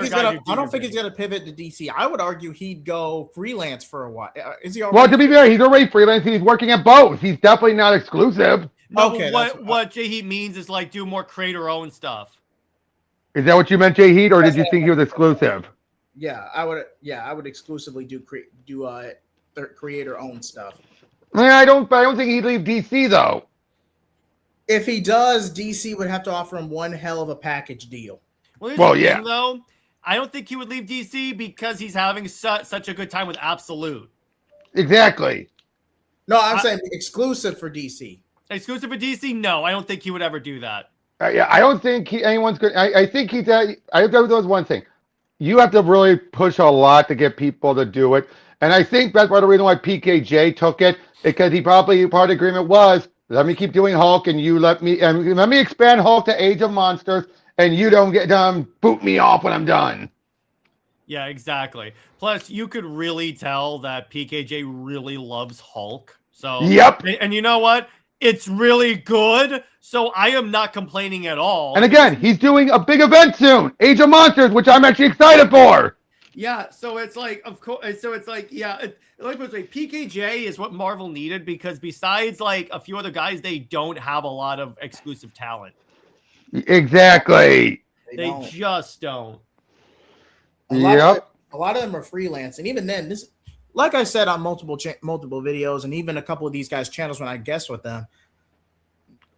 think he's gonna pivot to DC. I would argue he'd go freelance for a while. Is he already? Well, to be fair, he's already freelance. He's working at both. He's definitely not exclusive. No, okay, what Jay Heat means is like do more creator-owned stuff. Is that what you meant, Jay Heat, or did you think he was exclusive? Yeah, I would exclusively do creator-owned stuff. I don't think he'd leave DC though. If he does, DC would have to offer him one hell of a package deal. Well, yeah. Though, I don't think he would leave DC because he's having such a good time with Absolute. Exactly. No, I'm saying exclusive for DC. Exclusive for DC? No, I don't think he would ever do that. Yeah, I don't think anyone's good. I think he's. I think there was one thing. You have to really push a lot to get people to do it, and I think that's part of the reason why PKJ took it because he probably part of the agreement was let me keep doing Hulk and you let me expand Hulk to Age of Monsters. And you don't get done, boot me off when I'm done. Yeah, exactly. Plus, you could really tell that PKJ really loves Hulk. So, yep. And you know what? It's really good. So I am not complaining at all. And again, he's doing a big event soon, Age of Monsters, which I'm actually excited for. Yeah. So it's like, of course. So it's like, yeah. Like PKJ is what Marvel needed because besides like a few other guys, they don't have a lot of exclusive talent. Exactly. They just don't. A lot of them are freelance, and even then, this, like I said on multiple videos, and even a couple of these guys' channels when I guest with them,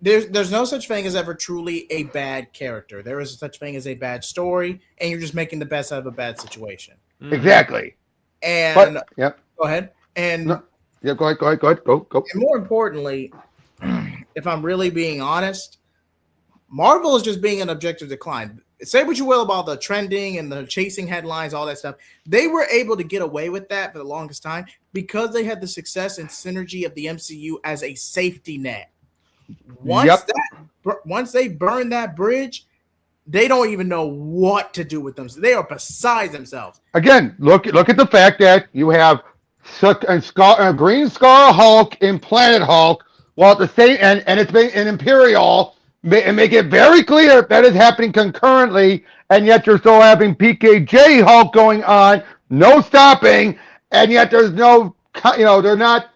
there's no such thing as ever truly a bad character. There is such thing as a bad story, and you're just making the best out of a bad situation. Exactly. And go ahead. And go ahead. Go. And more importantly, if I'm really being honest. Marvel is just being an objective decline. Say what you will about the trending and the chasing headlines, all that stuff. They were able to get away with that for the longest time because they had the success and synergy of the MCU as a safety net. Once they burn that bridge, they don't even know what to do with them. So they are beside themselves. Again, look at the fact that you have Green Scar Hulk and Planet Hulk, while at the same and it's been an Imperial. And make it very clear that is happening concurrently, and yet you're still having PKJ Hulk going on, no stopping, and yet there's no, they're not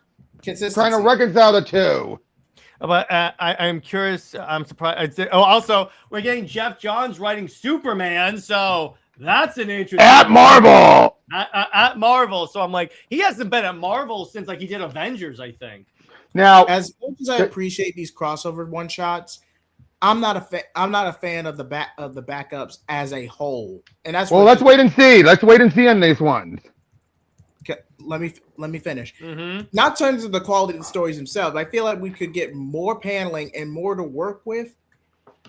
trying to reconcile the two. But I'm curious. I'm surprised. Also, we're getting Jeff Johns writing Superman, so that's an interesting. At Marvel. At Marvel, so I'm like, he hasn't been at Marvel since like he did Avengers, I think. Now, as much as I appreciate these crossover one shots. I'm not a fan of the backups as a whole, and that's let's wait and see. Let's wait and see on these ones. Okay, let me finish. Mm-hmm. Not in terms of the quality of the stories themselves. I feel like we could get more paneling and more to work with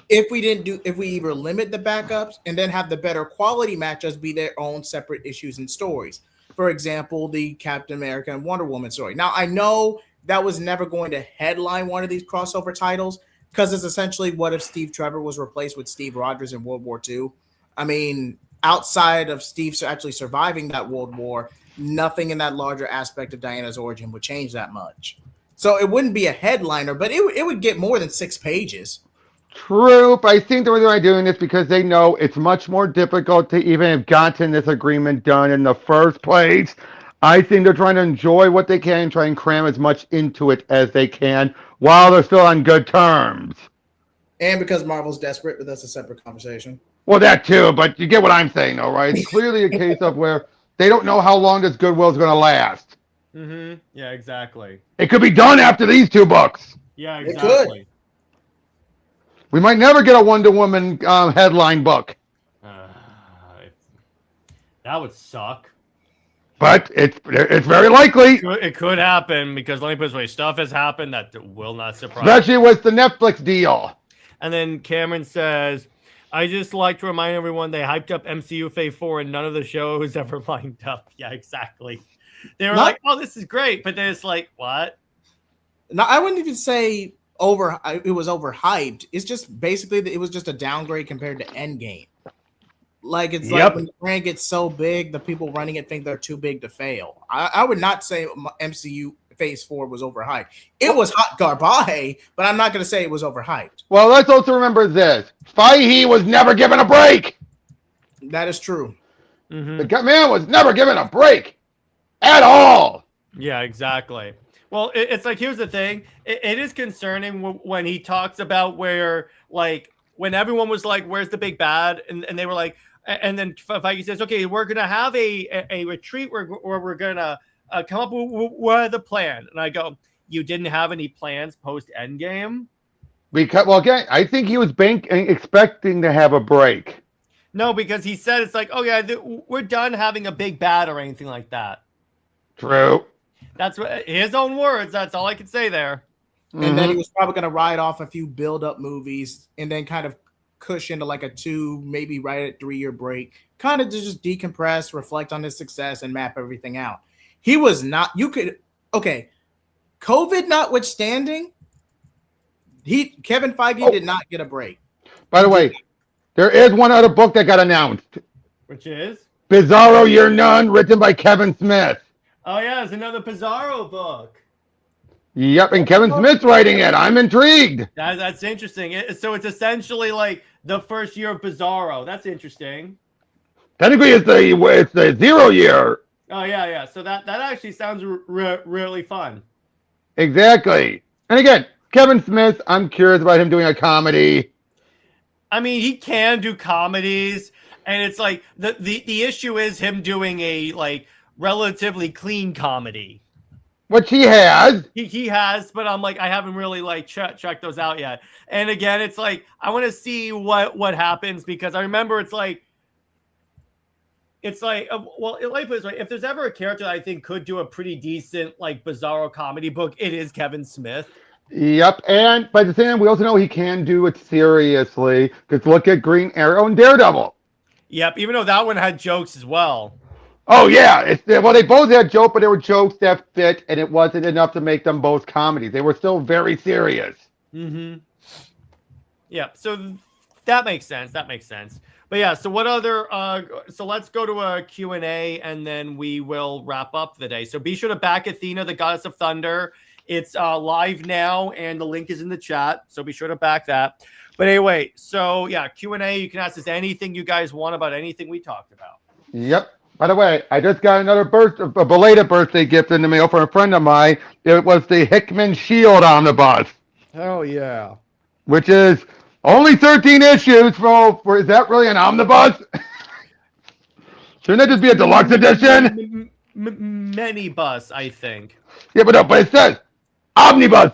if we either limit the backups and then have the better quality matchups be their own separate issues and stories. For example, the Captain America and Wonder Woman story. Now I know that was never going to headline one of these crossover titles. Because it's essentially what if Steve Trevor was replaced with Steve Rogers in World War II. I mean, outside of Steve actually surviving that World War, nothing in that larger aspect of Diana's origin would change that much. So it wouldn't be a headliner, but it would get more than 6 pages. True, but I think the reason why they're doing this because they know it's much more difficult to even have gotten this agreement done in the first place. I think they're trying to enjoy what they can and try and cram as much into it as they can while they're still on good terms. And because Marvel's desperate, but that's a separate conversation. Well, that too, but you get what I'm saying, though, right? It's clearly a case of where they don't know how long this goodwill is going to last. Mm-hmm. Yeah, exactly. It could be done after these 2 books. Yeah, exactly. We might never get a Wonder Woman headline book, that would suck. but it's very likely. It could happen because let me put it this way: stuff has happened that will not surprise. Especially with the Netflix deal. And then Cameron says, "I just like to remind everyone they hyped up MCU Phase 4 and none of the shows ever lined up." Yeah, exactly. They were like, "Oh, this is great," but then it's like, "What?" No, I wouldn't even say it was overhyped. It's just basically it was just a downgrade compared to Endgame. Like it's like when the brand gets so big, the people running it think they're too big to fail. I would not say MCU Phase 4 was overhyped. It was hot garbage, but I'm not going to say it was overhyped. Well, let's also remember this: Feige was never given a break. That is true. The man was never given a break at all. Yeah, exactly. Well, it's like, here's the thing. It is concerning when he talks about where, like, when everyone was like, where's the big bad? And they were like, and then Feige says, okay, we're going to have a retreat where we're going to come up with a plan. And I go, you didn't have any plans post Endgame? Because, well, again, I think he was expecting to have a break. No, because he said it's like, oh yeah, we're done having a big bad or anything like that. True. That's what his own words. That's all I can say there. And then he was probably going to ride off a few build-up movies and then kind of cushion to like a 2, maybe right at 3-year break, kind of to just decompress, reflect on his success, and map everything out. He was not. COVID notwithstanding, Kevin Feige did not get a break. By the way, there is one other book that got announced. Which is? Bizarro You're None, written by Kevin Smith. Oh, yeah, it's another Bizarro book. Yep, and Kevin Smith's writing it. I'm intrigued. That's interesting. So it's essentially like the first year of Bizarro. That's interesting. Technically, it's the 0 year. Oh, yeah. So that actually sounds really fun. Exactly. And again, Kevin Smith, I'm curious about him doing a comedy. I mean, he can do comedies, and it's like the issue is him doing a like relatively clean comedy. Which he has. He has, but I'm like, I haven't really like checked those out yet. And again, it's like I want to see what happens because I remember it's like well, like this way, if there's ever a character that I think could do a pretty decent like Bizarro comedy book, it is Kevin Smith. Yep, and by the same time, we also know he can do it seriously. Because look at Green Arrow and Daredevil. Yep, even though that one had jokes as well. Oh yeah, well they both had jokes, but they were jokes that fit, and it wasn't enough to make them both comedies. They were still very serious. Yeah, so that makes sense. But yeah, so what other? So let's go to a Q&A, and then we will wrap up the day. So be sure to back Athena, the Goddess of Thunder. It's live now, and the link is in the chat. So be sure to back that. But anyway, so yeah, Q&A. You can ask us anything you guys want about anything we talked about. Yep. By the way, I just got a belated birthday gift in the mail from a friend of mine. It was the Hickman Shield omnibus. Oh yeah. Which is only 13 issues. Is that really an omnibus? Shouldn't that just be a deluxe edition? Many bus, I think. Yeah, but it says omnibus.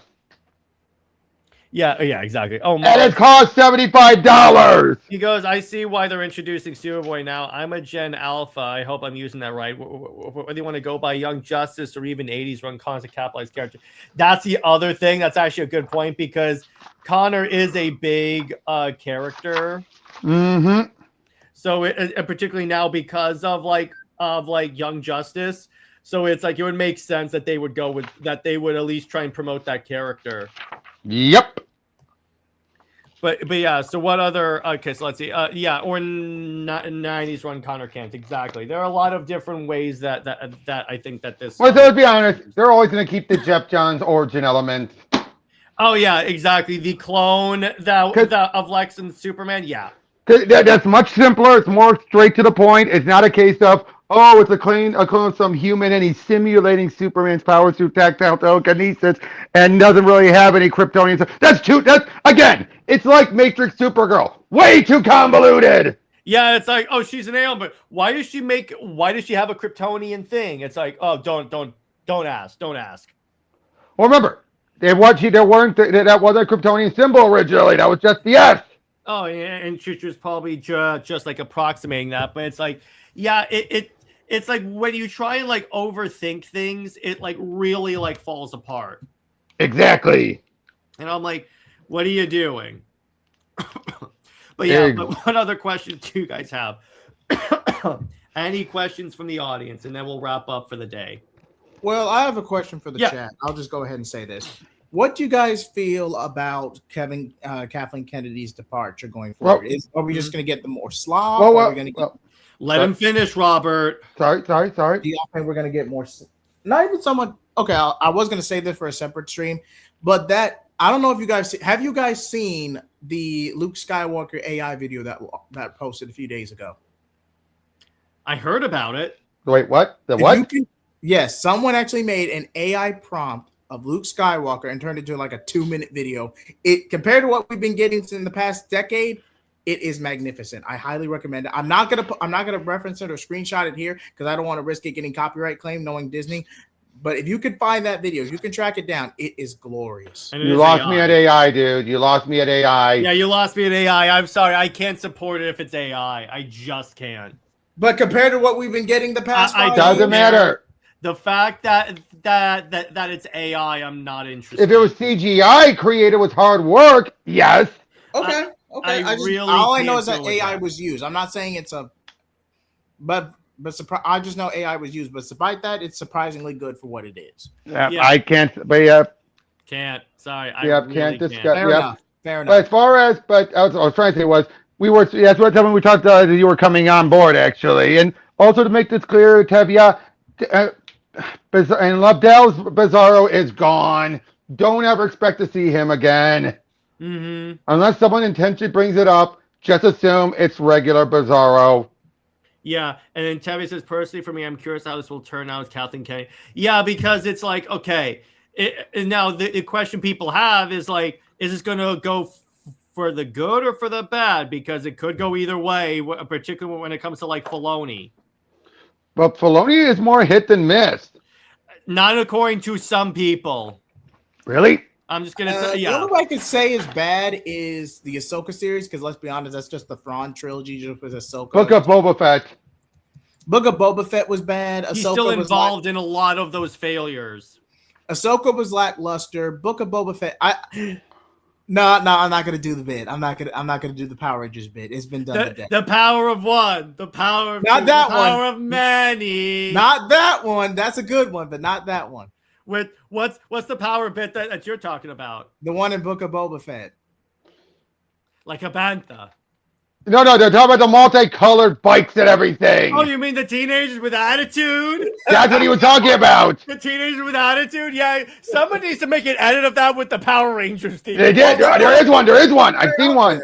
Yeah, exactly. Oh, and it costs $75. He goes, I see why they're introducing Superboy now. I'm a Gen Alpha. I hope I'm using that right. Whether you want to go by Young Justice or even 80s run Connor's a capitalized character. That's the other thing. That's actually a good point because Connor is a big character. So particularly now because of Young Justice. So it's like it would make sense that they would go with that. They would at least try and promote that character. Yep. But yeah, so what other? Okay, so let's see. Or 90s run Connor Kent. Exactly. There are a lot of different ways that I think that this. Well, so let's be honest. They're always going to keep the Jeff Johns origin element. Oh yeah, exactly. The clone of Lex and Superman. Yeah. That's much simpler. It's more straight to the point. It's not a case of it's a clone of some human and he's simulating Superman's powers through tactile telekinesis and doesn't really have any Kryptonians. Again, it's like Matrix Supergirl. Way too convoluted. Yeah, it's like, oh, she's an alien, but why does she have a Kryptonian thing? It's like, oh, don't ask. Well, remember, There wasn't that wasn't a Kryptonian symbol originally. That was just the S. Oh, yeah, and Chuchu's probably just like approximating that, but it's like, yeah, it's like when you try and like overthink things, it like really like falls apart. Exactly. And I'm like, what are you doing? But yeah, but what other questions do you guys have? Any questions from the audience, and then we'll wrap up for the day. Well, I have a question for the chat. I'll just go ahead and say this. What do you guys feel about Kathleen Kennedy's departure going forward? Are we just going to get the more slop? Let him finish, Robert. Sorry. Do you think we're going to get more? Not even someone. Okay, I was going to say this for a separate stream, but I don't know if you guys have you guys seen the Luke Skywalker AI video that posted a few days ago? I heard about it. Wait, what? What? Yes, someone actually made an AI prompt of Luke Skywalker and turned it into like a 2-minute video. It compared to what we've been getting in the past decade, it is magnificent. I highly recommend it. I'm not gonna reference it or screenshot it here because I don't want to risk it getting copyright claim, knowing Disney. But if you can find that video, if you can track it down, it is glorious. You lost me at AI, dude. You lost me at AI. Yeah, you lost me at AI. I'm sorry. I can't support it if it's AI. I just can't. But compared to what we've been getting the past 5 years, doesn't matter. The fact that it's AI, I'm not interested. If it was CGI created with hard work, yes. Okay. All I know is that AI was used. I'm not saying it's I just know AI was used. But despite that, it's surprisingly good for what it is. Yeah. I can't. But can't. Sorry. Can't discuss. Fair enough. But as far as, I was trying to say was that's what we talked that you were coming on board actually, and also to make this clear, Tevya. And Lovedale's Bizarro is gone. Don't ever expect to see him again. Mm-hmm. Unless someone intentionally brings it up, just assume it's regular Bizarro. Yeah, and then Tevye says, personally, for me, I'm curious how this will turn out with Kathleen Kennedy. Yeah, because it's like, okay, now the question people have is like, is this going to go for the good or for the bad? Because it could go either way, particularly when it comes to like Filoni. But Filoni is more hit than miss. Not according to some people. Really? I'm just going to say, yeah. The only way I could say is bad is the Ahsoka series, because let's be honest, that's just the Thrawn trilogy just with Ahsoka. Book of Boba Fett. Book of Boba Fett was bad. He's still involved in a lot of those failures. Ahsoka was lackluster. Book of Boba Fett. No, I'm not gonna do the bit. I'm not gonna do the Power Rangers bit. It's been done today. The power of one, the power of not two, that the power one. of many. Not that one. That's a good one, but not that one. With what's the power bit that you're talking about? The one in Book of Boba Fett. Like a bantha. No, they're talking about the multicolored bikes and everything. Oh, you mean the teenagers with attitude? That's what he was talking about. The teenagers with attitude? Yeah, someone needs to make an edit of that with the Power Rangers team. They did. There is one. I've seen one.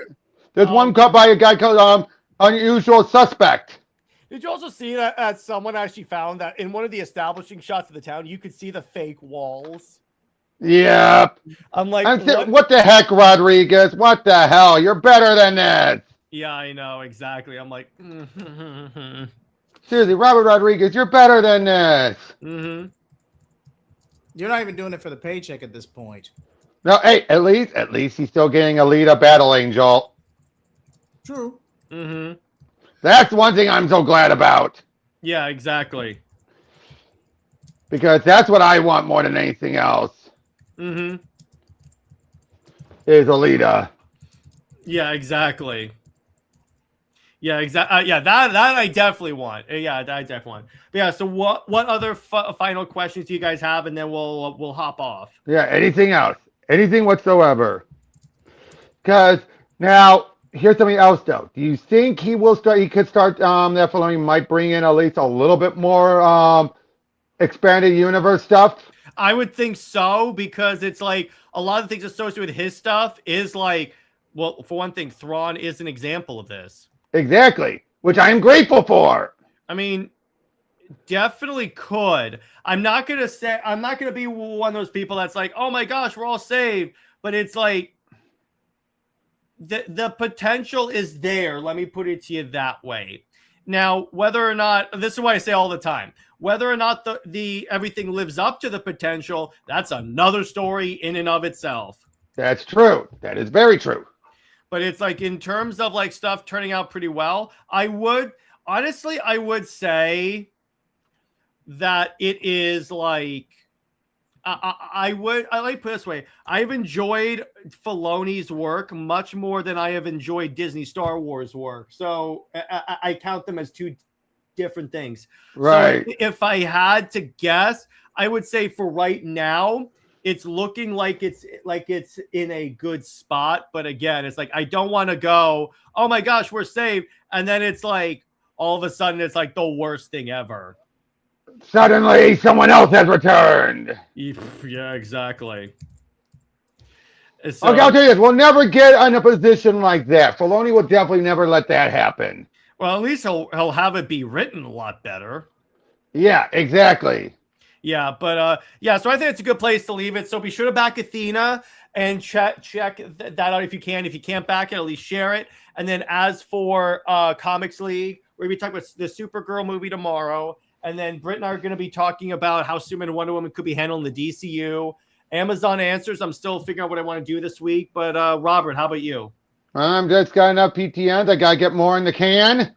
There's one cut by a guy called Unusual Suspect. Did you also see that someone actually found that in one of the establishing shots of the town, you could see the fake walls? Yep. I'm like, what the heck, Rodriguez? What the hell? You're better than this. Yeah, I know, exactly. I'm like, seriously, Robert Rodriguez, you're better than this. Mm-hmm. You're not even doing it for the paycheck at this point. No, hey, at least he's still getting Alita Battle Angel. True. Mm-hmm. That's one thing I'm so glad about. Yeah, exactly. Because that's what I want more than anything else. Mm-hmm. Is Alita. Yeah, exactly. Yeah, exactly. Yeah, that I definitely want. Yeah, that I definitely want. But yeah. So what other final questions do you guys have, and then we'll hop off. Yeah. Anything else? Anything whatsoever? Because now here's something else though. Do you think he will start? He could start. That Filoni might bring in at least a little bit more expanded universe stuff. I would think so, because it's like a lot of things associated with his stuff is like, well, for one thing, Thrawn is an example of this. Exactly, which I am grateful for. I mean, definitely could. I'm not gonna be one of those people that's like, oh my gosh, we're all saved. But it's like the potential is there. Let me put it to you that way. Now, whether or not, this is what I say all the time, whether or not the everything lives up to the potential, that's another story in and of itself. That's true. That is very true. But it's like, in terms of like stuff turning out pretty well, I would say that it is like, I like put it this way. I've enjoyed Filoni's work much more than I have enjoyed Disney Star Wars work. So I count them as two different things. Right. So if I had to guess, I would say for right now, it's looking like it's in a good spot. But again, it's like, I don't want to go, oh my gosh, we're saved. And then it's like, all of a sudden, it's like the worst thing ever. Suddenly, someone else has returned. Yeah, exactly. So, Okay, I'll tell you this. We'll never get in a position like that. Filoni will definitely never let that happen. well, at least he'll have it be written a lot better. Yeah, exactly. Yeah, but yeah, so I think it's a good place to leave it. So be sure to back Athena and check that out if you can. If you can't back it, at least share it. And then as for Comics League, we're going to be talking about the Supergirl movie tomorrow. And then Britt and I are going to be talking about how Superman and Wonder Woman could be handling the DCU. Amazon Answers, I'm still figuring out what I want to do this week. But Robert, how about you? I'm just got enough PTNs. I got to get more in the can.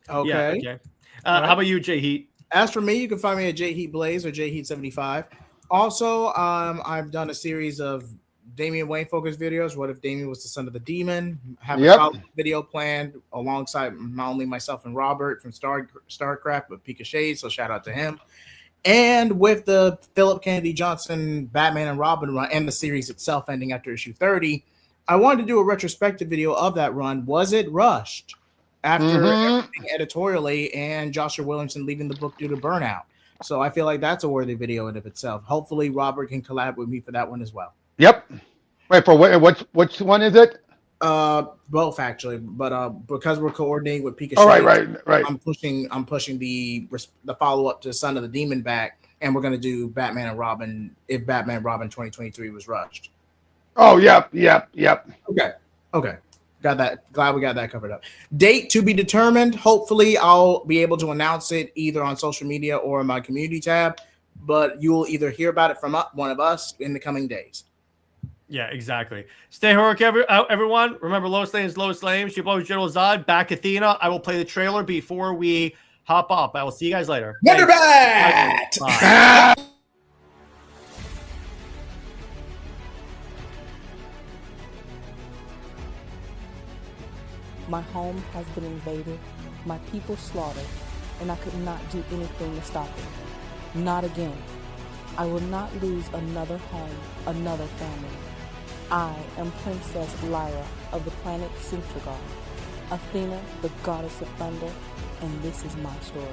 Okay. Yeah, okay. How about you, Jay Heat? As for me, you can find me at Jheat Blaze or Jheat75. Also, I've done a series of Damian Wayne focused videos. What if Damian was the son of the demon? Have a follow-up video planned alongside not only myself and Robert from StarCraft, but Pika Shade. So shout out to him. And with the Philip Kennedy Johnson Batman and Robin run and the series itself ending after issue 30, I wanted to do a retrospective video of that run. Was it rushed after everything editorially and Joshua Williamson leaving the book due to burnout? So I feel like that's a worthy video in of itself. Hopefully Robert can collab with me for that one as well. Yep. Wait, for which one is it? Both actually, but because we're coordinating with Pika. Oh, right. I'm pushing the follow up to Son of the Demon back, and we're gonna do Batman and Robin if Batman and Robin 2023 was rushed. Oh, yep. Okay. Got that. Glad we got that covered up. Date to be determined. Hopefully, I'll be able to announce it either on social media or in my community tab. But you will either hear about it from one of us in the coming days. Yeah, exactly. Stay heroic, everyone. Remember, Lois Lane is Lois Lane. She blows General Zod. Back Athena. I will play the trailer before we hop up. I will see you guys later. Wonderbat! Bye. My home has been invaded, my people slaughtered, and I could not do anything to stop it. Not again. I will not lose another home, another family. I am Princess Lyra of the planet Centragar, Athena, the goddess of thunder, and this is my story.